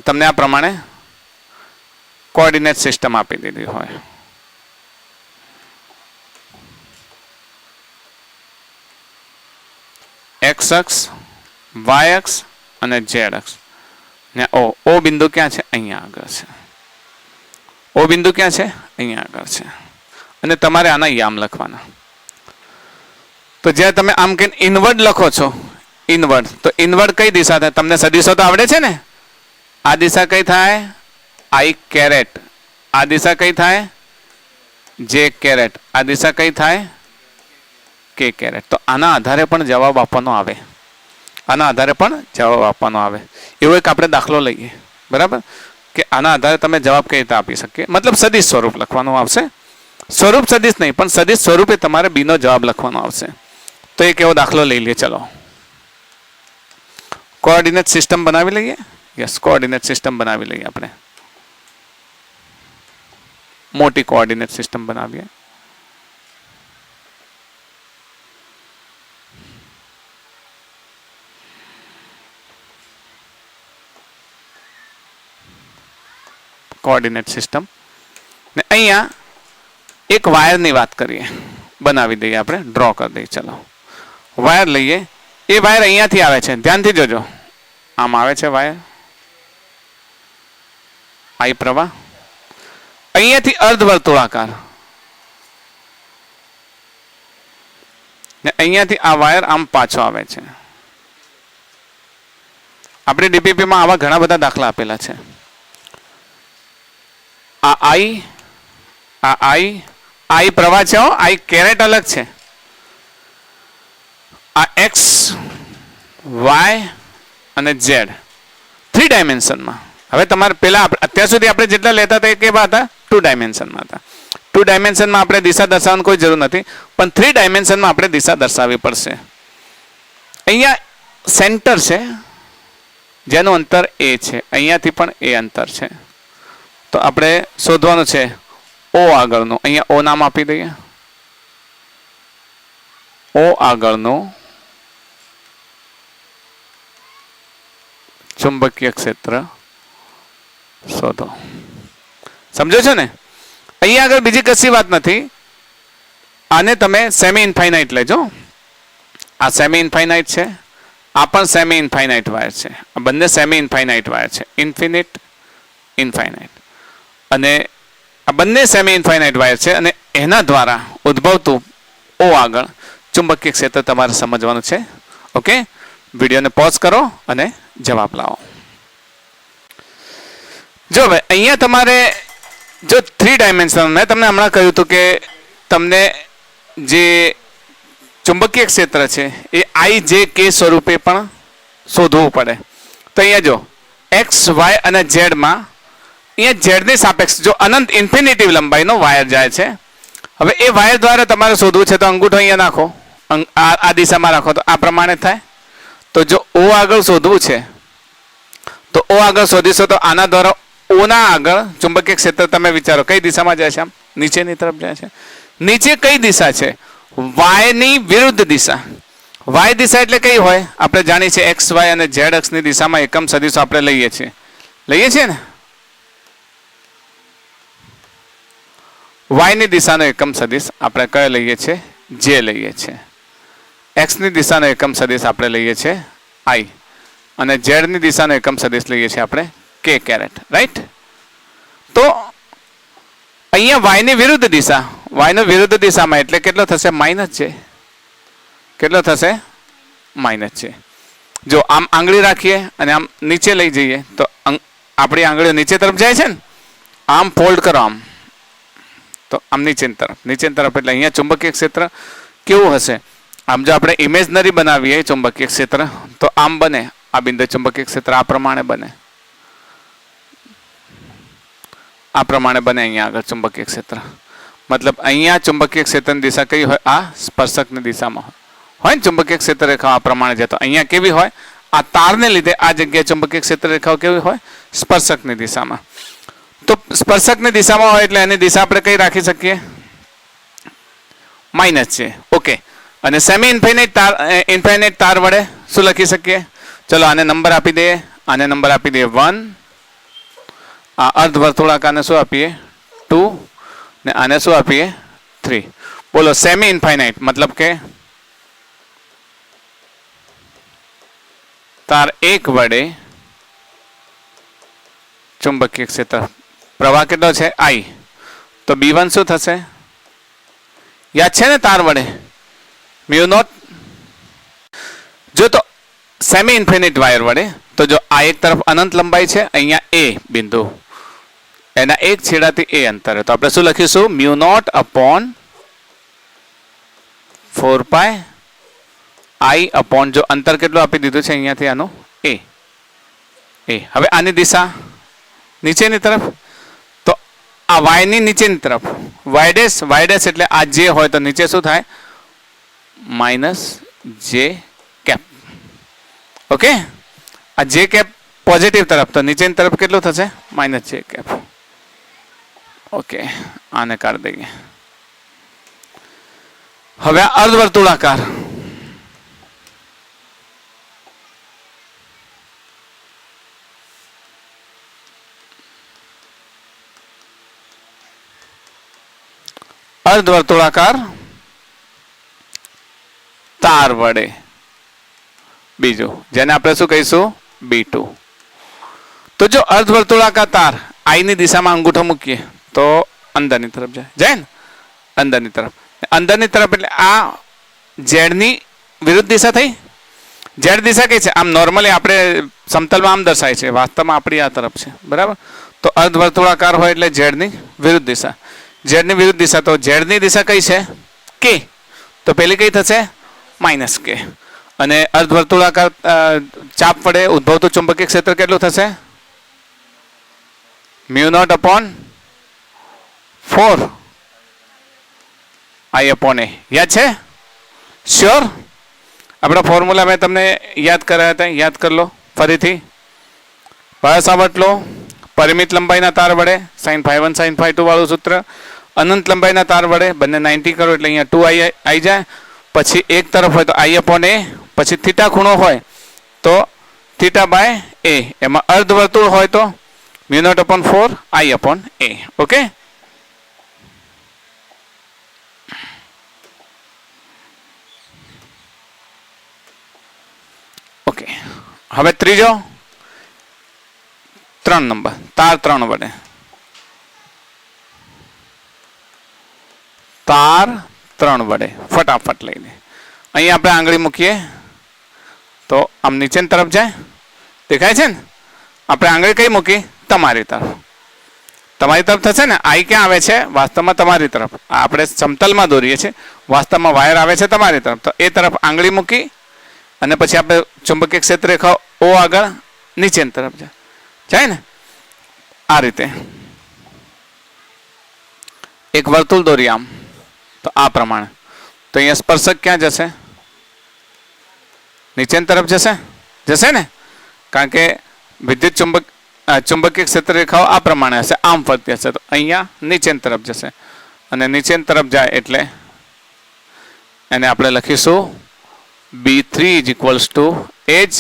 Speaker 2: તમને આ પ્રમાણે કોઓર્ડિનેટ સિસ્ટમ આપી દીધી હોય. એક્સ અક્ષ, વાય અક્ષ અને ઝેડ અક્ષ. ને ઓ બિંદુ ક્યાં છે? અહીંયા આગળ છે. ઓ બિંદુ ક્યાં છે? અહીંયા આગળ છે. અને તમારે આના યામ લખવાના. તો જ્યારે તમે આમ કે ઇનવર્ડ લખો છો, ઇનવર્ડ, તો ઇનવર્ડ કઈ દિશા થાય? તમને સદીશો તો આવડે છે ને? આ દિશા કઈ થાય? I caret. આ દિશા કઈ થાય? જે કેરેટ. આ દિશા કઈ થાય? કે કેરેટ. તો આના આધારે પણ જવાબ આપવાનો આવે. આના આધારે પણ જવાબ આપવાનો આવે. એવો એક આપણે દાખલો લઈએ, બરાબર? કે આના આધારે તમે જવાબ કઈ રીતે આપી શકીએ. મતલબ સદિશ સ્વરૂપ લખવાનું આવશે. સ્વરૂપ સદિશ નહીં, પણ સદિશ સ્વરૂપે તમારે b નો જવાબ લખવાનો આવશે. તો એક એવો દાખલો લઈ લઈએ. ચલો, કોઓર્ડિનેટ સિસ્ટમ બનાવી લઈએ. યસ, કોઓર્ડિનેટ સિસ્ટમ બનાવી લઈએ આપણે. મોટી કોઓર્ડિનેટ સિસ્ટમ બનાવીએ. કોઓર્ડિનેટ સિસ્ટમ ને અહીંયા એક વાયરની વાત કરીએ, બનાવી દઈએ આપણે, ડ્રો કરી દઈએ. ચલો, વાયર લઈએ. એ વાયર અહીંયાથી આવે છે, ધ્યાનથી જોજો. આમ આવે છે વાયર, I પ્રવાહ અહીંયાથી અર્ધવર્તુળાકાર, ને અહીંયાથી આ વાયર આમ પાછો આવે છે. આપણે ડીપીપીમાં આવા ઘણા બધા દાખલા આપેલા છે. આ I પ્રવાહ છે. I કેરેટ અલગ છે. આ એક્સ, વાય અને ઝેડ 3 ડાયમેન્શનમાં. હવે તમારે પેલા અત્યાર સુધી આપણે જેટલા લેતા હતા એ કેવા હતા? 2 ડાયમેન્શનમાં હતા. 2 ડાયમેન્શનમાં આપણે દિશા દર્શાવવાની કોઈ જરૂર નથી, પણ 3 ડાયમેન્શનમાં આપણે દિશા દર્શાવવી પડશે. અહીંયા સેન્ટર છે જેનું અંતર એ છે, અહીંયાથી પણ એ અંતર છે. તો આપણે શોધવાનું છે ઓ આગળનું. અહીંયા ઓ નામ આપી દઈએ. ઓ આગળનું ચુંબકીય ક્ષેત્ર શોધો. સમજો છો ને? અહીંયા આગળ બીજી કશી વાત નથી. આને તમે સેમી ઇન્ફાઇનાઇટ લેજો. આ સેમી ઇન્ફાઇનાઇટ છે, આ પણ સેમી ઇન્ફાઇનાઇટ વાયર છે. આ બંને સેમી ઇન્ફાઇનાઇટ વાયર છે. Infinite, infinite. અને આ બંને સેમી ઇન્ફાઇનાઇટ વાયર છે અને એના દ્વારા ઉદ્ભવતું ઓ આગળ ચુંબકીય ક્ષેત્ર તમારે સમજવાનું છે. ઓકે, વિડીયોને પોઝ કરો અને જવાબ લાવો. જો હવે અહીંયા તમારે જો 3 ડાયમેન્શન, મેં તમને હમણાં કહ્યું હતું કે તમને જે ચુંબકીય ક્ષેત્ર છે એ આઈ જે કે સ્વરૂપે પણ શોધવું પડે. તો અહીંયા જો એક્સ, વાય અને ઝેડમાં અહીંયા ઝેડની સાપેક્ષ જો અનંત ઇન્ફિનિટિવ લંબાઈનો વાયર જાય છે. હવે એ વાયર દ્વારા તમારે શોધવું છે તો અંગૂઠો અહીંયા નાખો, આ દિશામાં રાખો તો આ પ્રમાણે થાય. તો જો ઓ આગળ શોધવું છે તો ઓ આગળ શોધીશો તો આના દ્વારા ઓના આગળ ચુંબકીય ક્ષેત્ર તમે વિચારો કઈ દિશામાં જાય છે? આમ નીચેની તરફ જાય છે. નીચે કઈ દિશા છે? વાયની વિરુદ્ધ દિશા. વાય દિશા એટલે કઈ હોય? આપણે જાણીએ છીએ એક્સ, વાય અને ઝેડ અક્ષની દિશામાં એકમ સદિશો આપણે લઈએ છીએ ને. વાયની દિશાનો એકમ સદિશ આપણે કયો લઈએ છીએ? જે લઈએ છીએ. એક્સની દિશાનો એકમ સદિશ આપણે લઈએ છીએ આઈ અને ઝેડની દિશાનો એકમ સદિશ લઈએ છીએ આપણે કે કેરેટ. રાઈટ? તો અહીંયા વાયની વિરુદ્ધ દિશા, વાયનો વિરુદ્ધ દિશામાં એટલે કેટલો થશે? માઇનસ છે. કેટલો થશે? માઇનસ છે. જો આમ આંગળી રાખીએ અને આમ નીચે લઈ જઈએ તો આપણી આંગળીઓ નીચે તરફ જાય છે ને. આમ ફોલ્ડ કરો આમ તો આમ નીચેની તરફ એટલે અહીંયા ચુંબકીય ક્ષેત્ર કેવું હશે? આમ જો આપણે ઇમેજનરી બનાવીએ ચુંબકીય ક્ષેત્ર તો આમ બને. આ બિંદુ ચુંબકીય ક્ષેત્ર આ પ્રમાણે બને, આ પ્રમાણે બને અહીંયા આગળ ચુંબકીય ક્ષેત્ર. મતલબ અહીંયા ચુંબકીય ક્ષેત્રની દિશા કઈ હોય? આ સ્પર્શકની દિશામાં હોય ને ચુંબકીય ક્ષેત્ર રેખાઓ આ પ્રમાણે જતો. અહીંયા કેવી હોય? આ તારને લીધે આ જગ્યાએ ચુંબકીય ક્ષેત્ર રેખાઓ કેવી હોય? સ્પર્શકની દિશામાં. તો સ્પર્શકની દિશામાં હોય એટલે એની દિશા આપણે કઈ રાખી શકીએ? માઇનસ છે. ઓકે, અને સેમી ઇન્ફાઇનાઇટ તાર વડે શું લખી શકીએ? ચલો આને નંબર આપી દઈએ. આને નંબર આપી દઈએ 1. આ અર્ધવર્તુળાકારને શું આપીએ? 2. ને આને શું આપીએ? 3. બોલો, સેમી ઇન્ફાઇનાઇટ મતલબ કે તાર 1 વડે ચુંબકીય ક્ષેત્ર પ્રવાહ કેટલો છે? I. તો B1 શું થશે? યાદ છે ને? તાર વડે મ્યુ નોટ. જો તો સેમી ઇન્ફિનિટ વાયર વડે તો જો આ એક તરફ અનંત લંબાઈ છે, અહીંયા એ બિંદુ, એના એક છેડાથી એ અંતરે, તો આપણે શું લખીશું? Mu naught upon 4 pi I upon, જો અંતર કેટલું આપી દીધું છે અહીંયાથી આનું એ. હવે આની દિશા નીચેની તરફ, તો આ વાયની નીચેની તરફ વાયડેસ એટલે આ જે હોય તો નીચે શું થાય? માઇનસ જે કેપ. ઓકે, આ જે કેપ પોઝિટિવ તરફ તો નીચેની તરફ કેટલું થશે? માઇનસ જે કેપ. ઓકે, આને કાઢી દઈએ. હવે આ અર્ધવર્તુળાકાર તાર વડે બીજું, જેને આપણે શું કહીશું? B2. તો જો અર્ધવર્તુળાકાર તાર I ની દિશામાં અંગૂઠો મૂકીએ તો અંદરની તરફ જાય ને? અંદરની તરફ એટલે આ ઝેડની વિરુદ્ધ દિશા થઈ. ઝેડ દિશા કઈ છે? આમ નોર્મલી આપણે સમતલમાં આમ દર્શાય છે, વાસ્તવમાં આપણી આ તરફ છે. બરાબર? તો અર્ધવર્તુળાકાર હોય એટલે ઝેડની વિરુદ્ધ દિશા. તો ઝેડની દિશા કઈ છે? કે. તો પેલી કઈ થશે? માઇનસ કે. અને અર્ધવર્તુળાકાર ચાપ વડે ઉદ્ભવતું ચુંબકીય ક્ષેત્ર કેટલું થશે? Mu naught upon 4 I upon A. યાદ છે? શ્યોર? આપણા ફોર્મ્યુલા મેં તમને યાદ કરાયા હતા, યાદ કરી લો ફરીથી. પાયાસાવટ લો પરિમિત લંબાઈના તાર વડે sin phi 1 sin phi 2 વાળું સૂત્ર, અનંત લંબાઈના તાર વડે બંને 90 કરો એટલે અહીંયા 2i આવી જાય. પછી એક તરફ હોય તો i/a, પછી થીટા ખૂણો હોય તો θ/a, એમાં અર્ધવર્તુળ હોય તો μ0/4 i/a. Okay, okay. હવે ત્રીજો 3 નંબર તાર 3 વડે, તાર 3 વડે ફટાફટ લઈને અહીંયા આપણે આંગળી મૂકીએ તો આમ નીચેની તરફ જાય, દેખાય છે ને? આપણે આંગળી કઈ મૂકી? તમારી તરફ. તમારી તરફ થશે ને. આઈ ક્યાં આવે છે? વાસ્તવમાં તમારી તરફ. આપણે સમતલમાં દોરીએ છીએ, વાસ્તવમાં વાયર આવે છે તમારી તરફ. તો એ તરફ આંગળી મૂકી અને પછી આપણે ચુંબકીય ક્ષેત્ર રેખા ઓ આગળ નીચેની તરફ જાય ને, આ રીતે એક વર્તુળ દોરી આમ, તો આ પ્રમાણે. તો અહીંયા સ્પર્શક ક્યાં જશે? નીચેની તરફ જશે ને, કારણ કે વિદ્યુત ચુંબકીય ક્ષેત્ર રેખાઓ આ પ્રમાણે હશે, આમ ફરતી હશે. તો અહીંયા નીચેની તરફ જશે અને નીચેની તરફ જાય એટલે એને આપણે લખીશું B3 = H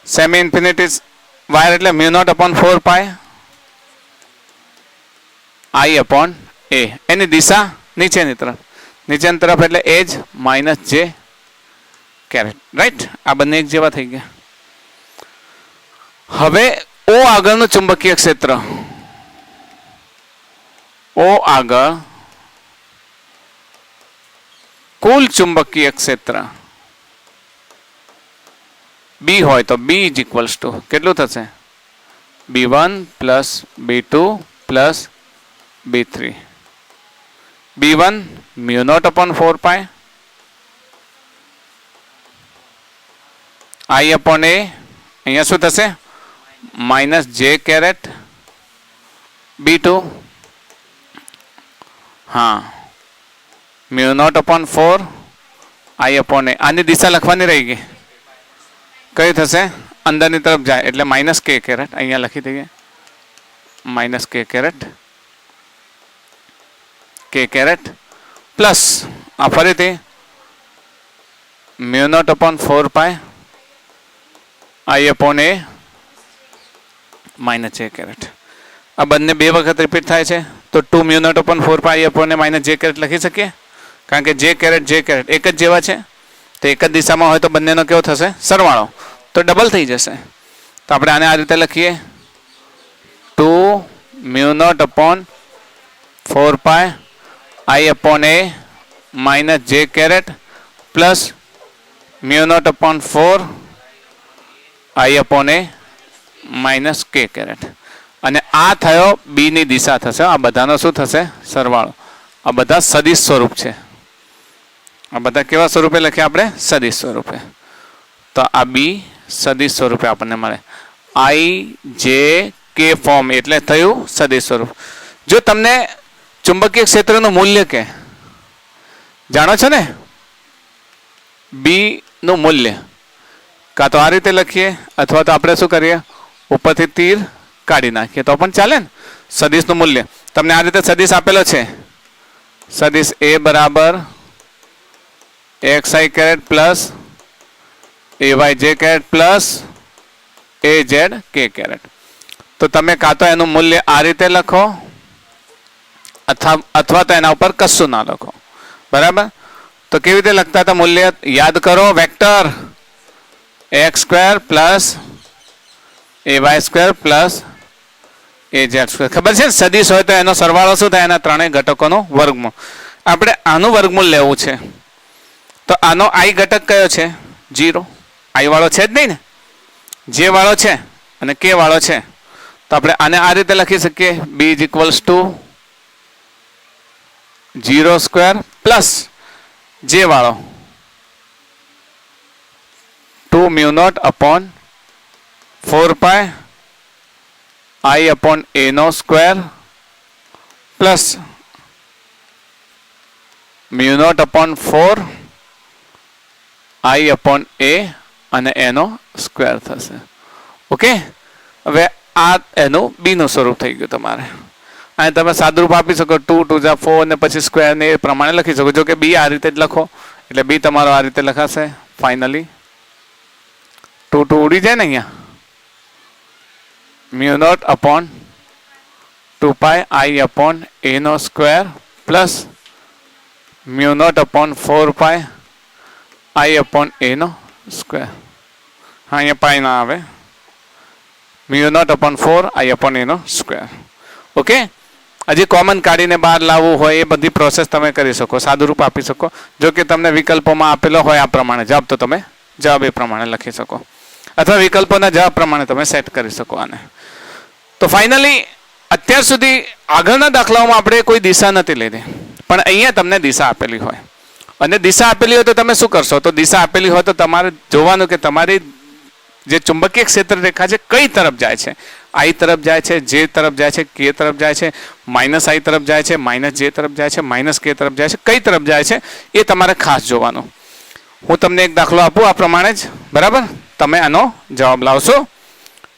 Speaker 2: semi infinity wire એટલે μ0/4 પાય I/a. એની દિશા નીચેની તરફ એટલે H - J કેરેટ. રાઈટ, આ બંને એક જેવા થઈ ગયા. હવે O આગળનું ચુંબકીય ક્ષેત્ર, O આગળ કુલ ચુંબકીય ક્ષેત્ર B હોય તો B = કેટલું થશે? B1 + B2 + B3. B1 μ0/4 pi I/a. અહીંયા શું થશે? -j caret. B2 હા μ0/4 I/a. આની દિશા લખવાની રહી ગઈ. કઈ થશે? અંદરની તરફ જાય એટલે -k કેરેટ. અહીંયા લખી દઈએ -k caret, k caret plus આ ફરીથી μ0/4 પાય I/a -j કેરેટ. આ બંને બે વખત રિપીટ થાય છે તો 2 μ0/4 પાય I/a -j કેરેટ લખી શકીએ, કારણ કે j કેરેટ એક જ જેવા છે. તો એક જ દિશામાં હોય તો બંનેનો કેવો થશે? સરવાળો, તો ડબલ થઈ જશે. તો આપણે આને આ રીતે લખીએ 2 μ0/4 pi I/a -j caret plus μ0/4 I/a -k caret. અને આ થયો B ની દિશા થશે. આ બધાનો શું થશે? સરવાળો. આ બધા સદિશ સ્વરૂપ છે. આ બધા કેવા સ્વરૂપે લખ્યા આપણે? સદિશ સ્વરૂપે. તો આ B સદિશ સ્વરૂપે આપણને મળે. I/J/K ફોર્મ એટલે થયું સદિશ સ્વરૂપ. જો તમને ચુંબકીય ક્ષેત્રનું મૂલ્ય કે જાણો છો ને, B નું મૂલ્ય કાં તો આ રીતે લખીએ અથવા તો આપણે શું કરીએ, ઉપરથી તીર કાઢી નાખીએ તો પણ ચાલે ને. સદિશનું મૂલ્ય તમને આ રીતે સદિશ આપેલો છે. સદિશ A = xi caret plus ayj caret plus az k caret. તો તમે કાં તો એનું મૂલ્ય આ રીતે લખો અથવા તો એના ઉપર કશું ના લખો. બરાબર? તો કેવી રીતે લખતા હતા મૂલ્ય? યાદ કરો, વેક્ટર x² + ay² + az². ખબર છે ને, સદિશ હોય તો એનો સરવાળો શું થાય? એના ત્રણેય ઘટકોનું વર્ગમૂળ. આપણે આનું વર્ગમૂળ લેવું છે તો આનો I ઘટક કયો છે? 0. I વાળો છે જ નહીં ને, J વાળો છે અને K વાળો છે. તો આપણે આને આ રીતે લખી શકીએ B = 0² પ્લસ J વાળો 2 μ0/4 પાય I/a² plus μ0/4 I upon a અને એનો સ્ક્વેર થશે. ઓકે, હવે આ એનું બીનું સ્વરૂપ થઈ ગયું તમારે. અને તમે સાદુરૂપ આપી શકો 2 2 જા 4 અને પછી સ્ક્વેર ને એ પ્રમાણે લખી શકો. જો કે બી આ રીતે જ લખો એટલે બી તમારો આ રીતે લખાશે. ફાઇનલી 2 2 ઉડી જાય ને અહીંયા. Mu naught upon 2 pi I upon a નો square plus mu naught upon 4 pi I upon a નો સ્ક્વેર. હા, અહીંયા પાઈ ના આવે. Mu naught upon 4 I upon a નો સ્ક્વેર. ઓકે, હજી કોમન કાઢીને બહાર લાવવું હોય એ બધી પ્રોસેસ તમે કરી શકો, સાદુરૂપ આપી શકો. જો કે તમને વિકલ્પોમાં આપેલો હોય આ પ્રમાણે જવાબ, તો તમે જવાબ એ પ્રમાણે લખી શકો, અથવા વિકલ્પોના જવાબ પ્રમાણે તમે સેટ કરી શકો આને. તો ફાઇનલી અત્યાર સુધી આગળના દાખલાઓમાં આપણે કોઈ દિશા નથી લીધી, પણ અહીંયા તમને દિશા આપેલી હોય અને દિશા આપેલી હોય તો તમે શું કરશો? તો દિશા આપેલી હોય તો તમારે જોવાનું કે તમારી જે ચુંબકીય ક્ષેત્ર રેખા છે કઈ તરફ જાય છે. I તરફ જાય છે, J તરફ જાય છે, K તરફ જાય છે, માઇનસ I તરફ જાય છે, માઇનસ J તરફ જાય છે, માઇનસ K તરફ જાય છે, કઈ તરફ જાય છે એ તમારે ખાસ જોવાનું. હું તમને એક દાખલો આપું આ પ્રમાણે જ, બરાબર? તમે આનો જવાબ લાવશો,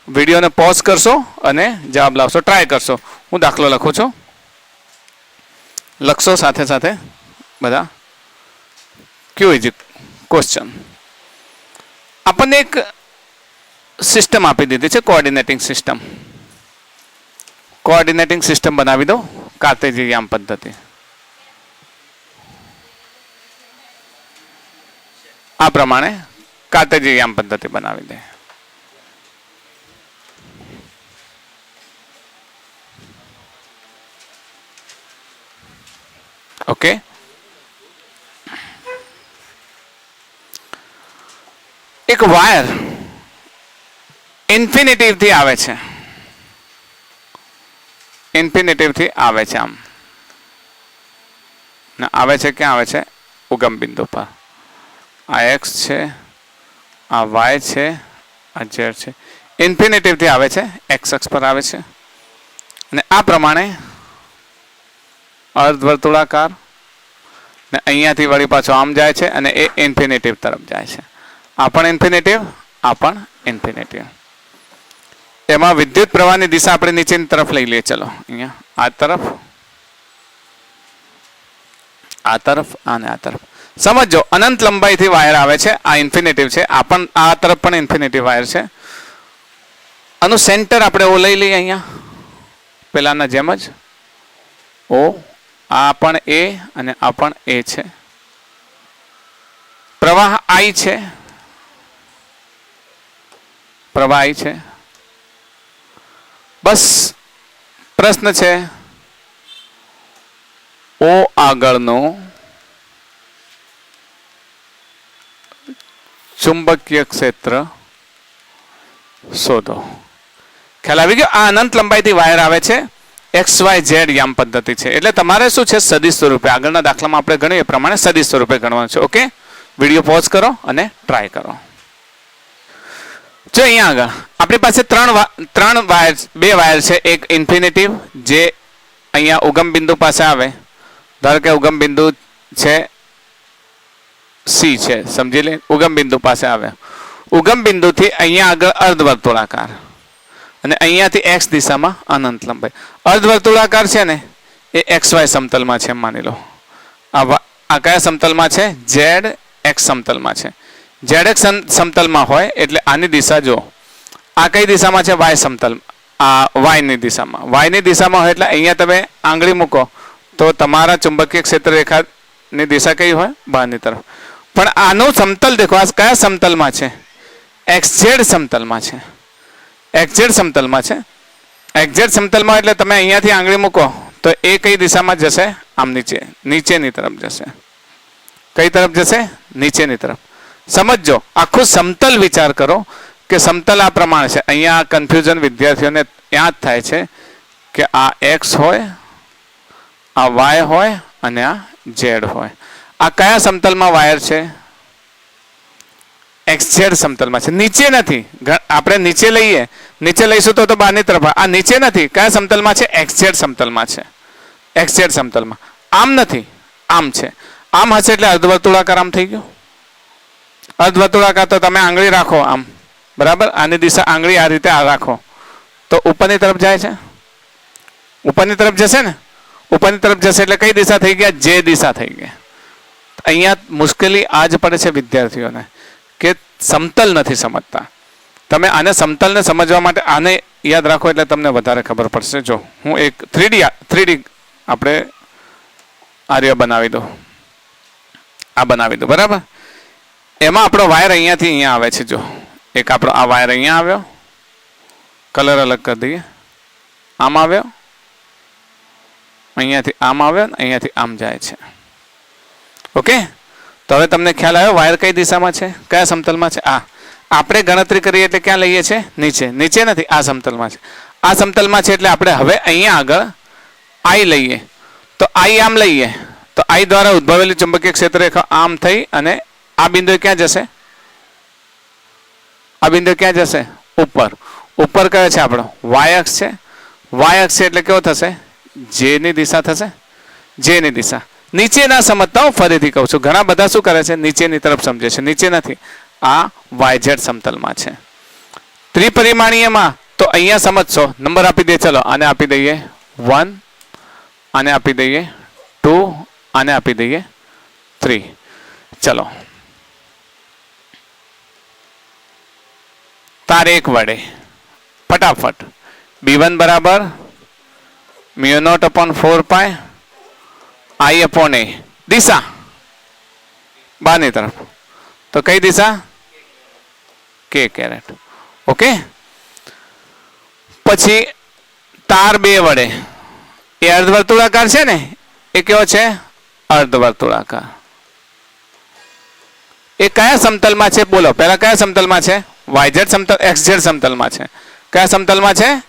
Speaker 2: વિડીયોને પોઝ કરશો અને જવાબ લાવશો, ટ્રાય કરશો. હું દાખલો લખું છું, લખશો સાથે સાથે બધા. ક્યુ ઇઝ ક્વેશ્ચન. આપણને એક સિસ્ટમ આપી દીધી છે, કોઓર્ડિનેટિંગ સિસ્ટમ. કોઓર્ડિનેટિંગ સિસ્ટમ બનાવી દો કાર્ટેશિયન પદ્ધતિ. આ પ્રમાણે કાર્ટેશિયન પદ્ધતિ બનાવી દે. ઓકે, એક વાયર ઇન્ફિનિટિવ થી આવે છે, ઇન્ફિનિટિવ થી આવે છે, આમ ને આવે છે ક્યાં આવે છે? ઉગમ બિંદુ પર. આ x છે, આ y છે, આ z છે. ઇન્ફિનિટિવ થી આવે છે, x અક્ષ પર આવે છે અને આ પ્રમાણે અર્ધવર્તુળાકાર ને અહીંયાથી વળી પાછો આમ જાય છે અને એ ઇન્ફિનિટિવ તરફ જાય છે. આ પણ ઇન્ફિનિટિવ, આ પણ ઇન્ફિનિટિવ. એમાં વિદ્યુત પ્રવાહની દિશા આપણે નીચેની તરફ લઈ લઈએ. ચલો, અહીંયા આ તરફ, આ તરફ અને આ તરફ. સમજો, અનંત લંબાઈથી વાયર આવે છે, આ ઇન્ફિનિટિવ છે, આ પણ આ તરફ પણ ઇન્ફિનિટિવ વાયર છે. આનું સેન્ટર આપણે ઓ લઈ લઈએ અહીંયા પેલાના જેમ જ ઓ. આ પણ એ અને આ પણ એ છે. પ્રવાહ I છે, પ્રવાહ I છે. બસ પ્રશ્ન છે ઓ આગળનું ચુંબકીય ક્ષેત્ર શોધો. ખ્યાલ આવી ગયો? આ અનંત લંબાઈથી વાયર આવે છે, XYZ યામ પદ્ધતિ છે. એટલે તમારે શું છે? સદિશ સ્વરૂપે. આગળના દાખલામાં આપણે ગણ્યું એ પ્રમાણે સદિશ સ્વરૂપે ગણવાનું છે. ઓકે, વિડીયો પોઝ કરો અને ટ્રાય કરો. જો અહીંયા આગળ આપણી પાસે ત્રણ વાયર, બે વાયર છે. એક ઇન્ફિનિટિવ જે અહીંયા ઉગમ બિંદુ પાસે આવે. ધારો કે ઉગમ બિંદુ છે C છે, સમજી લે. ઉગમ બિંદુ પાસે આવે. ઉગમ બિંદુથી અહીંયા આગળ અર્ધવર્તુળાકાર અને અહીંયાથી x દિશામાં અનંત લંબાઈ. અર્ધવર્તુળાકાર છે ને એ XY સમતલમાં છે, માની લો. આ કયા સમતલમાં છે? ZX સમતલમાં છે. ZX સમતલમાં હોય એટલે આની દિશા જો આ કઈ દિશામાં છે? Y સમતલ. આ Y ની દિશામાં. Y ની દિશામાં હોય એટલે અહીંયા તમે આંગળી મૂકો તો તમારા ચુંબકીય ક્ષેત્ર રેખાની દિશા કઈ હોય? બહારની તરફ. પણ આનું સમતલ દેખો, આ કયા સમતલમાં છે? XZ સમતલમાં છે. XZ સમતલમાં છે. XZ સમતલમાં એટલે તમે અહીંયાથી આંગળી મૂકો તો એ કઈ દિશામાં જશે? આમ નીચે, નીચેની તરફ જશે. કઈ તરફ જશે? નીચેની તરફ. સમજો, આખું સમતલ વિચાર કરો કે સમતલ આ પ્રમાણે છે. અહીંયા કન્ફ્યુઝન વિદ્યાર્થીઓને ત્યાં જ થાય છે કે આ X હોય, આ Y હોય અને આ Z હોય. આ કયા સમતલમાં વાયર છે? XZ સમતલમાં છે. નીચે નથી. આપણે નીચે લઈએ, નીચે લઈશું તો બહારની તરફ. આ નીચે નથી. કયા સમતલમાં છે? XZ સમતલમાં છે. XZ સમતલમાં. આમ નથી, આમ છે. આમ હશે એટલે અર્ધવર્તુળાકાર આમ થઈ ગયો. અર્ધવર્તુળાકાર તો તમે આંગળી રાખો આમ, બરાબર, આની દિશા આંગળી આ રીતે આ રાખો તો ઉપરની તરફ જાય છે, ઉપરની તરફ જશે ને, ઉપરની તરફ જશે એટલે કઈ દિશા થઈ ગયા? જે દિશા થઈ ગયા. અહીંયા મુશ્કેલી આ જ પડે છે વિદ્યાર્થીઓને કે સમતલ નથી સમજતા. તમે આને સમતલને સમજવા માટે આને યાદ રાખો એટલે તમને વધારે ખબર પડશે. જો હું એક 3D આપણે આર્ય બનાવી દો, આ બનાવી દો, બરાબર. એમાં આપણો વાયર અહીંયાથી અહીંયા આવે છે. જો એક આપણો આ વાયર અહીંયા આવ્યો, કલર અલગ કરી દઈએ, આમ આવ્યો, અહીંયાથી આમ આવ્યો, અહીંયાથી આમ જાય છે. ઓકે, તો હવે તમને ખ્યાલ આવ્યો વાયર કઈ દિશામાં છે, કયા સમતલમાં છે? આ આપણે ગણતરી કરીએ એટલે ક્યાં લઈએ છીએ? નીચે. નીચે નથી, આ સમતલમાં છે. આ સમતલમાં છે એટલે આપણે હવે અહીંયા આગળ આઈ લઈએ. તો આઈ આમ લઈએ તો આઈ દ્વારા ઉદ્ભવેલી ચુંબકીય ક્ષેત્ર રેખા આમ થઈ અને આ બિંદુએ ક્યાં જશે? આ બિંદુ ક્યાં જશે? ઉપર. ઉપર કયો છે આપણો? વાય અક્ષ છે. વાય અક્ષ છે એટલે કેવો થશે? જે ની દિશા થશે. જે ની દિશા. નીચે ના સમજતા હું ફરીથી કહું છું, ઘણા બધા શું કરે છે? નીચેની તરફ સમજે છે. નીચે નથી, આ YZ સમતલમાં છે. ત્રિપરિમાણીયમાં તો અહીંયા સમજશો. નંબર આપી દે, ચલો આને આપી દઈએ 1, આને આપી દઈએ 2, આને આપી દઈએ 3. ચલો તારીખ વડે ફટાફટ. B1 બરાબર μ0/4π I/A. દિશા બહારની તરફ, તો કઈ દિશા? K caret. ઓકે, પછી તાર 2 વડે, એ અર્ધવર્તુળાકાર છે ને, એ કેવો છે? અર્ધવર્તુળાકાર. એ કયા સમતલમાં છે? બોલો પહેલા, કયા સમતલમાં છે? YZ સમતલ, XZ સમતલમાં છે. કયા સમતલમાં છે?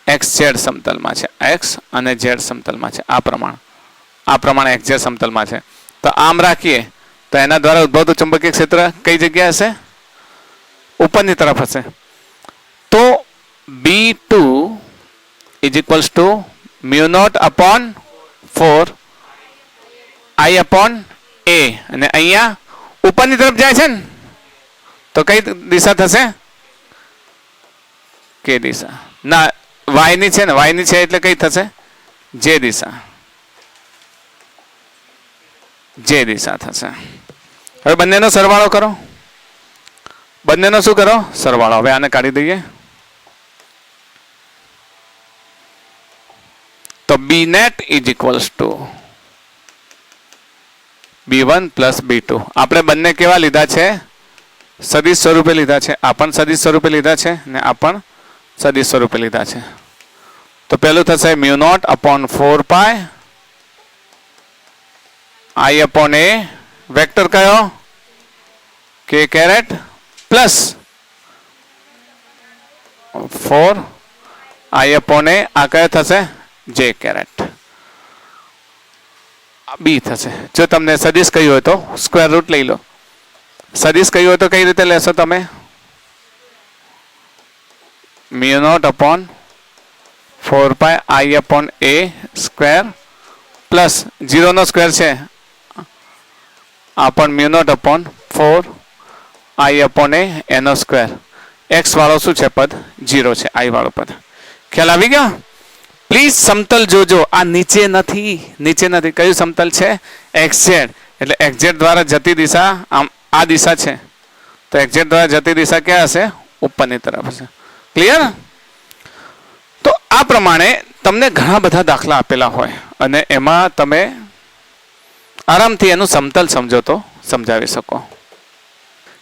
Speaker 2: XZ સમતલમાં છે. X અને Z સમતલમાં છે. આ પ્રમાણે XZ સમતલમાં છે. તો આમ રાખીએ તો એના દ્વારા ઉદ્ભવતું ચુંબકીય ક્ષેત્ર કઈ જગ્યાએ હશે? ઉપરની તરફ હશે. તો B2 = μ0/4 I/A. અને અહીંયા ઉપરની તરફ જાય છે ને, તો કઈ દિશા થશે? K દિશા. ના, Y ની છે ને, Y ની છે એટલે કઈ થશે? J દિશા. J દિશા થશે. હવે બંનેનો સરવાળો કરો. બંનેનો શું કરો? સરવાળો. હવે આને કાઢી દઈએ તો BNet = B1 + B2. આપણે બંને કેવા લીધા છે? સદિશ સ્વરૂપે લીધા છે. આ પણ સદિશ સ્વરૂપે લીધા છે ને આ પણ સદિશ સ્વરૂપે લીધા છે. તો પહેલું થશે μ0/4π I/A. વેક્ટર કયો? K caret plus 4 I/A. આ કયો થશે? J caret. B થશે. જો તમને સદિશ કહ્યું હોય તો સ્ક્વેર રૂટ લઈ લો. સદિશ કહ્યું હોય તો કઈ રીતે લેશો તમે? μ0/4π I/A સ્ક્વેર પ્લસ 0 નો સ્ક્વેર છે, આ પણ μ0/4 I/A એનો સ્ક્વેર. x વાળો શું છે પદ? 0 છે. I વાળો પદ. ખ્યાલ આવી ગયો? પ્લીઝ સમતલ જોજો, આ નીચે નથી. નીચે નથી. કયું સમતલ છે? XZ. એટલે XZ દ્વારા જતી દિશા આમ આ દિશા છે, તો XZ દ્વારા જતી દિશા ક્યાં હશે? ઉપરની તરફ હશે. ક્લિયર? તો આ પ્રમાણે તમને ઘણા બધા દાખલા આપેલા હોય અને એમાં તમે આરામથી એનું સમતલ સમજો તો સમજાવી શકો.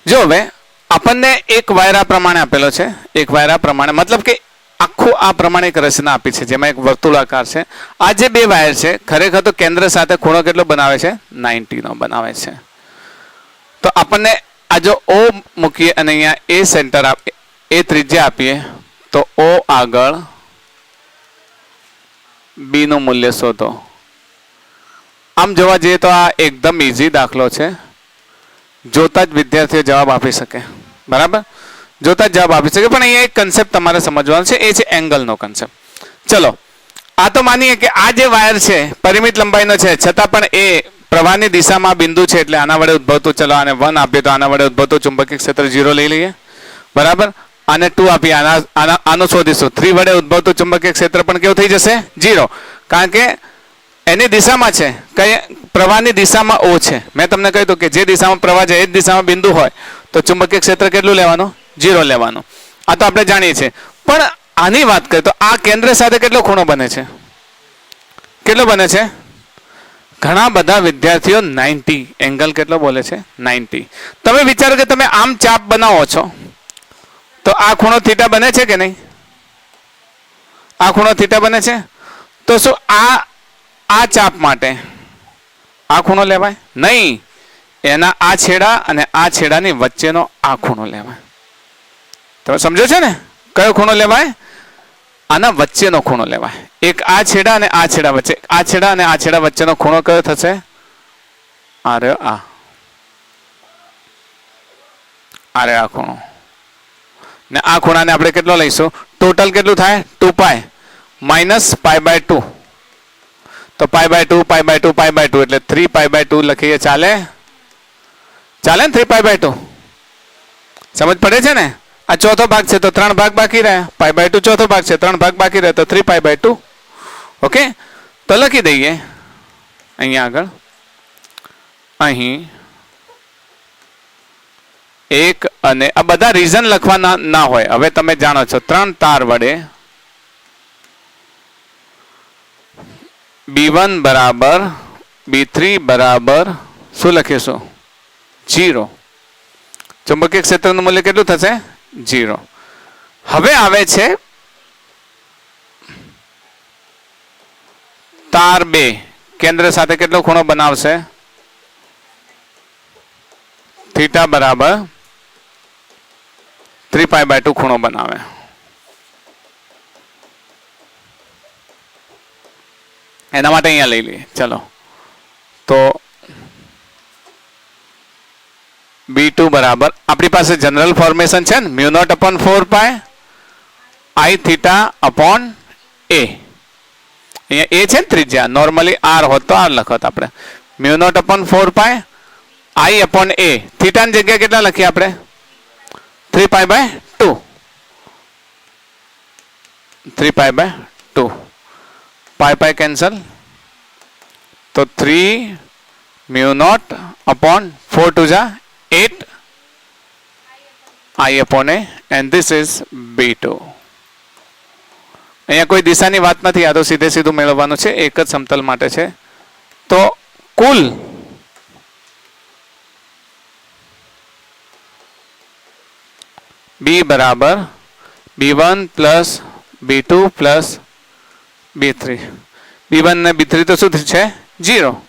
Speaker 2: જો હવે આપણને એક વાયર આ પ્રમાણે આપેલો છે. એક વાયર આ પ્રમાણે, મતલબ કે આખું આ પ્રમાણે એક રચના આપી છે જેમાં એક વર્તુળાકાર છે. આ જે બે વાયર છે ખરેખર તો કેન્દ્ર સાથે ખૂણો કેટલો બનાવે છે? 90 નો બનાવે છે. તો આપણને આ જો O મૂકીએ અને અહીંયા A સેન્ટર આપીએ, A ત્રિજ્યા આપીએ, તો O આગળ B નું મૂલ્ય શોધો. આમ જોવા જઈએ તો આ એકદમ ઈઝી દાખલો છે. જોતા જ વિદ્યાર્થીઓ જવાબ આપી શકે. બરાબર? જોતા જ જવાબ આપી શકે. પણ અહીંયા એક કન્સેપ્ટ તમારે સમજવાનો છે, એ છે એંગલનો કન્સેપ્ટ. ચલો, આ તો માનીએ કે આ જે વાયર છે પરિમિત લંબાઈનો છે, છતાં પણ એ પ્રવાહની દિશામાં બિંદુ છે એટલે આના વડે ઉદ્ભવતું, ચલો આને 1 આપીએ તો આના વડે ઉદ્ભવતું ચુંબકીય ક્ષેત્ર 0 લઈ લઈએ, બરાબર. આને 2 આપીએ, આનું શોધીશું. 3 વડે ઉદ્ભવતું ચુંબકીય ક્ષેત્ર પણ કેવું થઈ જશે? 0, કારણ કે એની દિશામાં છે, કઈ પ્રવાહની દિશામાં O છે. મેં તમને કહ્યું હતું કે જે દિશામાં પ્રવાહ છે એ જ દિશામાં બિંદુ હોય તો ચુંબકીય ક્ષેત્ર કેટલું લેવાનું? 0 લેવાનું. આ તો આપણે જાણીએ છીએ. પણ આની વાત કરીએ તો આ કેન્દ્ર સાથે કેટલો ખૂણો બને છે? કેટલો બને છે? ઘણા બધા વિદ્યાર્થીઓ 90 એંગલ કેટલો બોલે છે? 90. તમે વિચારો કે તમે આમ ચાપ બનાવો છો તો આ ખૂણો થીટા બને છે કે નહીં? આ ખૂણો થીટા બને છે. તો શું આ ચાપ માટે આ ખૂણો લેવાય? નહીં. એના આ છેડા અને આ છેડાની વચ્ચેનો આ ખૂણો લેવાય. તમે સમજો છો ને? કયો ખૂણો લેવાય? આના વચ્ચેનો ખૂણો લેવાય. એક આ છેડા અને આ છેડા વચ્ચે, આ છેડા અને આ છેડા વચ્ચેનો ખૂણો કયો થશે? આ રહ્યો આ. આ રહ્યો આ ખૂણો. ને આ ખૂણાને આપણે કેટલો લઈશું? ટોટલ કેટલું થાય? 2π માઇનસ π/2. તો π/2 π/2 π/2 એટલે 3π/2 લખીએ. ચાલે? ચાલે ને? 3π/2 સમજ પડે છે ને? આ ચોથો ભાગ છે તો 3 ભાગ બાકી રહ્યા. π/2 ચોથો ભાગ છે, 3 ભાગ બાકી રહે તો 3π/2. ઓકે, તો લખી દઈએ અહીંયા આગળ. અહીં 1 અને આ બધા રીઝન લખવાના ના હોય. હવે તમે જાણો છો 3 તાર વડે B1 બરાબર B3 બરાબર શું લખીશું? 0. ચુંબકીય ક્ષેત્રનું મૂલ્ય કેટલું થશે? 0. હવે આવે છે તાર 2 કેન્દ્ર સાથે કેટલો ખૂણો બનાવશે? થીટા બરાબર 3π/2 ખૂણો બનાવે. એના માટે અહીંયા લઈ લઈએ. ચલો, તો B2 બરાબર આપણી પાસે જનરલ ફોર્મેશન છે ને, μ0/4π I θ/A. અહીંયા A છે ને ત્રિજ્યા, નોર્મલી R હોત તો R લખત આપણે. μ0/4π I/A. થીટાની જગ્યાએ કેટલા લખીએ આપણે? 3π/2. 3π/2. π કેન્સલ, તો 3 μ0/4 2 જા 8 I/A and this is B2. અહીંયા કોઈ દિશાની વાત નથી, આ તો સીધે સીધું મેળવવાનું છે, એક જ સમતલ માટે છે. તો કુલ B બરાબર B1 plus B2 plus B3. B1 ને B3 તો શું છે? 0.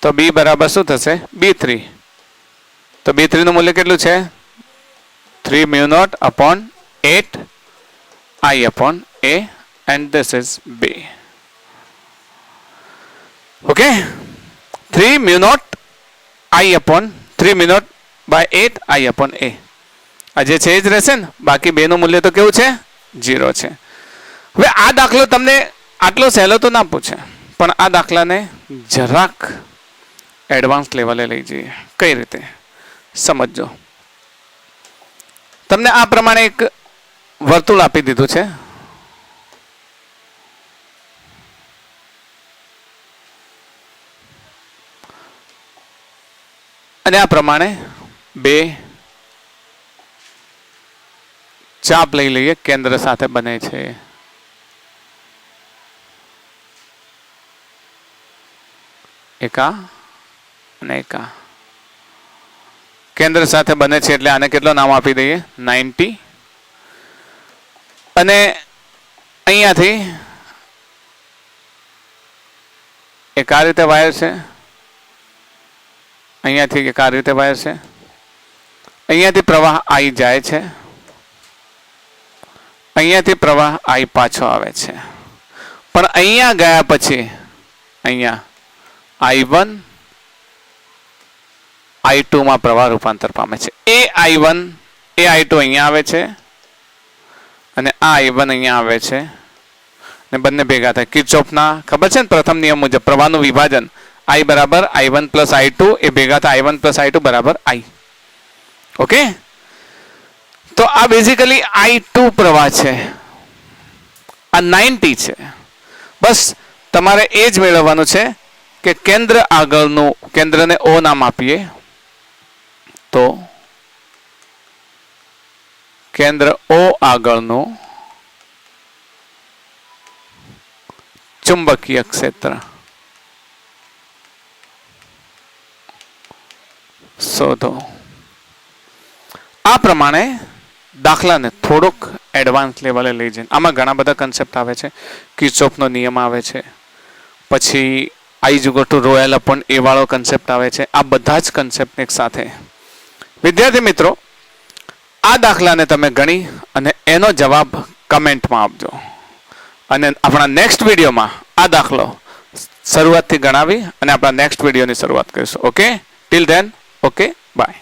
Speaker 2: તો B બરાબર શું થશે? B3. તો B3 નું મૂલ્ય કેટલું છે? 3 μ0/8 I/A and this is B. Okay, 3 μ0/8 I/A. આ જે છે એ જ રહેશે ને, બાકી 2 નું મૂલ્ય તો કેવું છે? 0 છે. હવે આ દાખલો તમને આટલો સહેલો તો ના પૂછે, પણ આ દાખલાને જરાક એડવાન્સ લેવલે લઈ જઈએ. કઈ રીતે? સમજો. તમને આ પ્રમાણે એક વર્તુળ આપી દીધું છે. અને આ પ્રમાણે 2 ચાપ લઈ લઈએ, કેન્દ્ર સાથે બને છે. એકા અને એકા કેન્દ્ર સાથે બને છે એટલે આને કેટલો નામ આપી દઈએ? 90. અને અહીંયાથી એક આ રીતે વાયર છે, અહીંયાથી એક આ રીતે વાયર છે, અહીંયાથી પ્રવાહ I જાય છે, અહીંયાથી પ્રવાહ I પાછો આવે છે. પણ અહીંયા ગયા પછી અહીંયા I1 I2 માં પ્રવાહ રૂપાંતર પામે છે. એ I1 એ I2 અહીંયા આવે છે અને આ I1 અહીંયા આવે છે ને બંને ભેગા થાય. કિર્ચોફના ખબર છે ને પ્રથમ નિયમ મુજબ પ્રવાહનું વિભાજન I બરાબર I1 પ્લસ I2 એ ભેગા થાય I1 પ્લસ I2 બરાબર I. ઓકે, તો આ બેઝિકલી I2 પ્રવાહ છે, આ 90 છે. બસ તમારે એ જ મેળવવાનું છે કે કેન્દ્ર આગળનું, કેન્દ્રને O નામ આપીએ તો કેન્દ્ર O આગળનું ચુંબકીય ક્ષેત્ર શોધો. આ પ્રમાણે દાખલાને થોડોક એડવાન્સ લેવલે લઈ જઈને, આમાં ઘણા બધા કન્સેપ્ટ આવે છે. કિર્ચોફનો નિયમ આવે છે, પછી I=ρL અપોન A વાળો કન્સેપ્ટ આવે છે. આ બધા જ કન્સેપ્ટ એક સાથે. વિદ્યાર્થી મિત્રો, આ દાખલાને તમે ગણી અને એનો જવાબ કમેન્ટમાં આપજો, અને આપણા નેક્સ્ટ વિડીયોમાં આ દાખલો શરૂઆતથી ગણાવી અને આપણા નેક્સ્ટ વિડીયોની શરૂઆત કરીશું. Okay, till then, okay, by.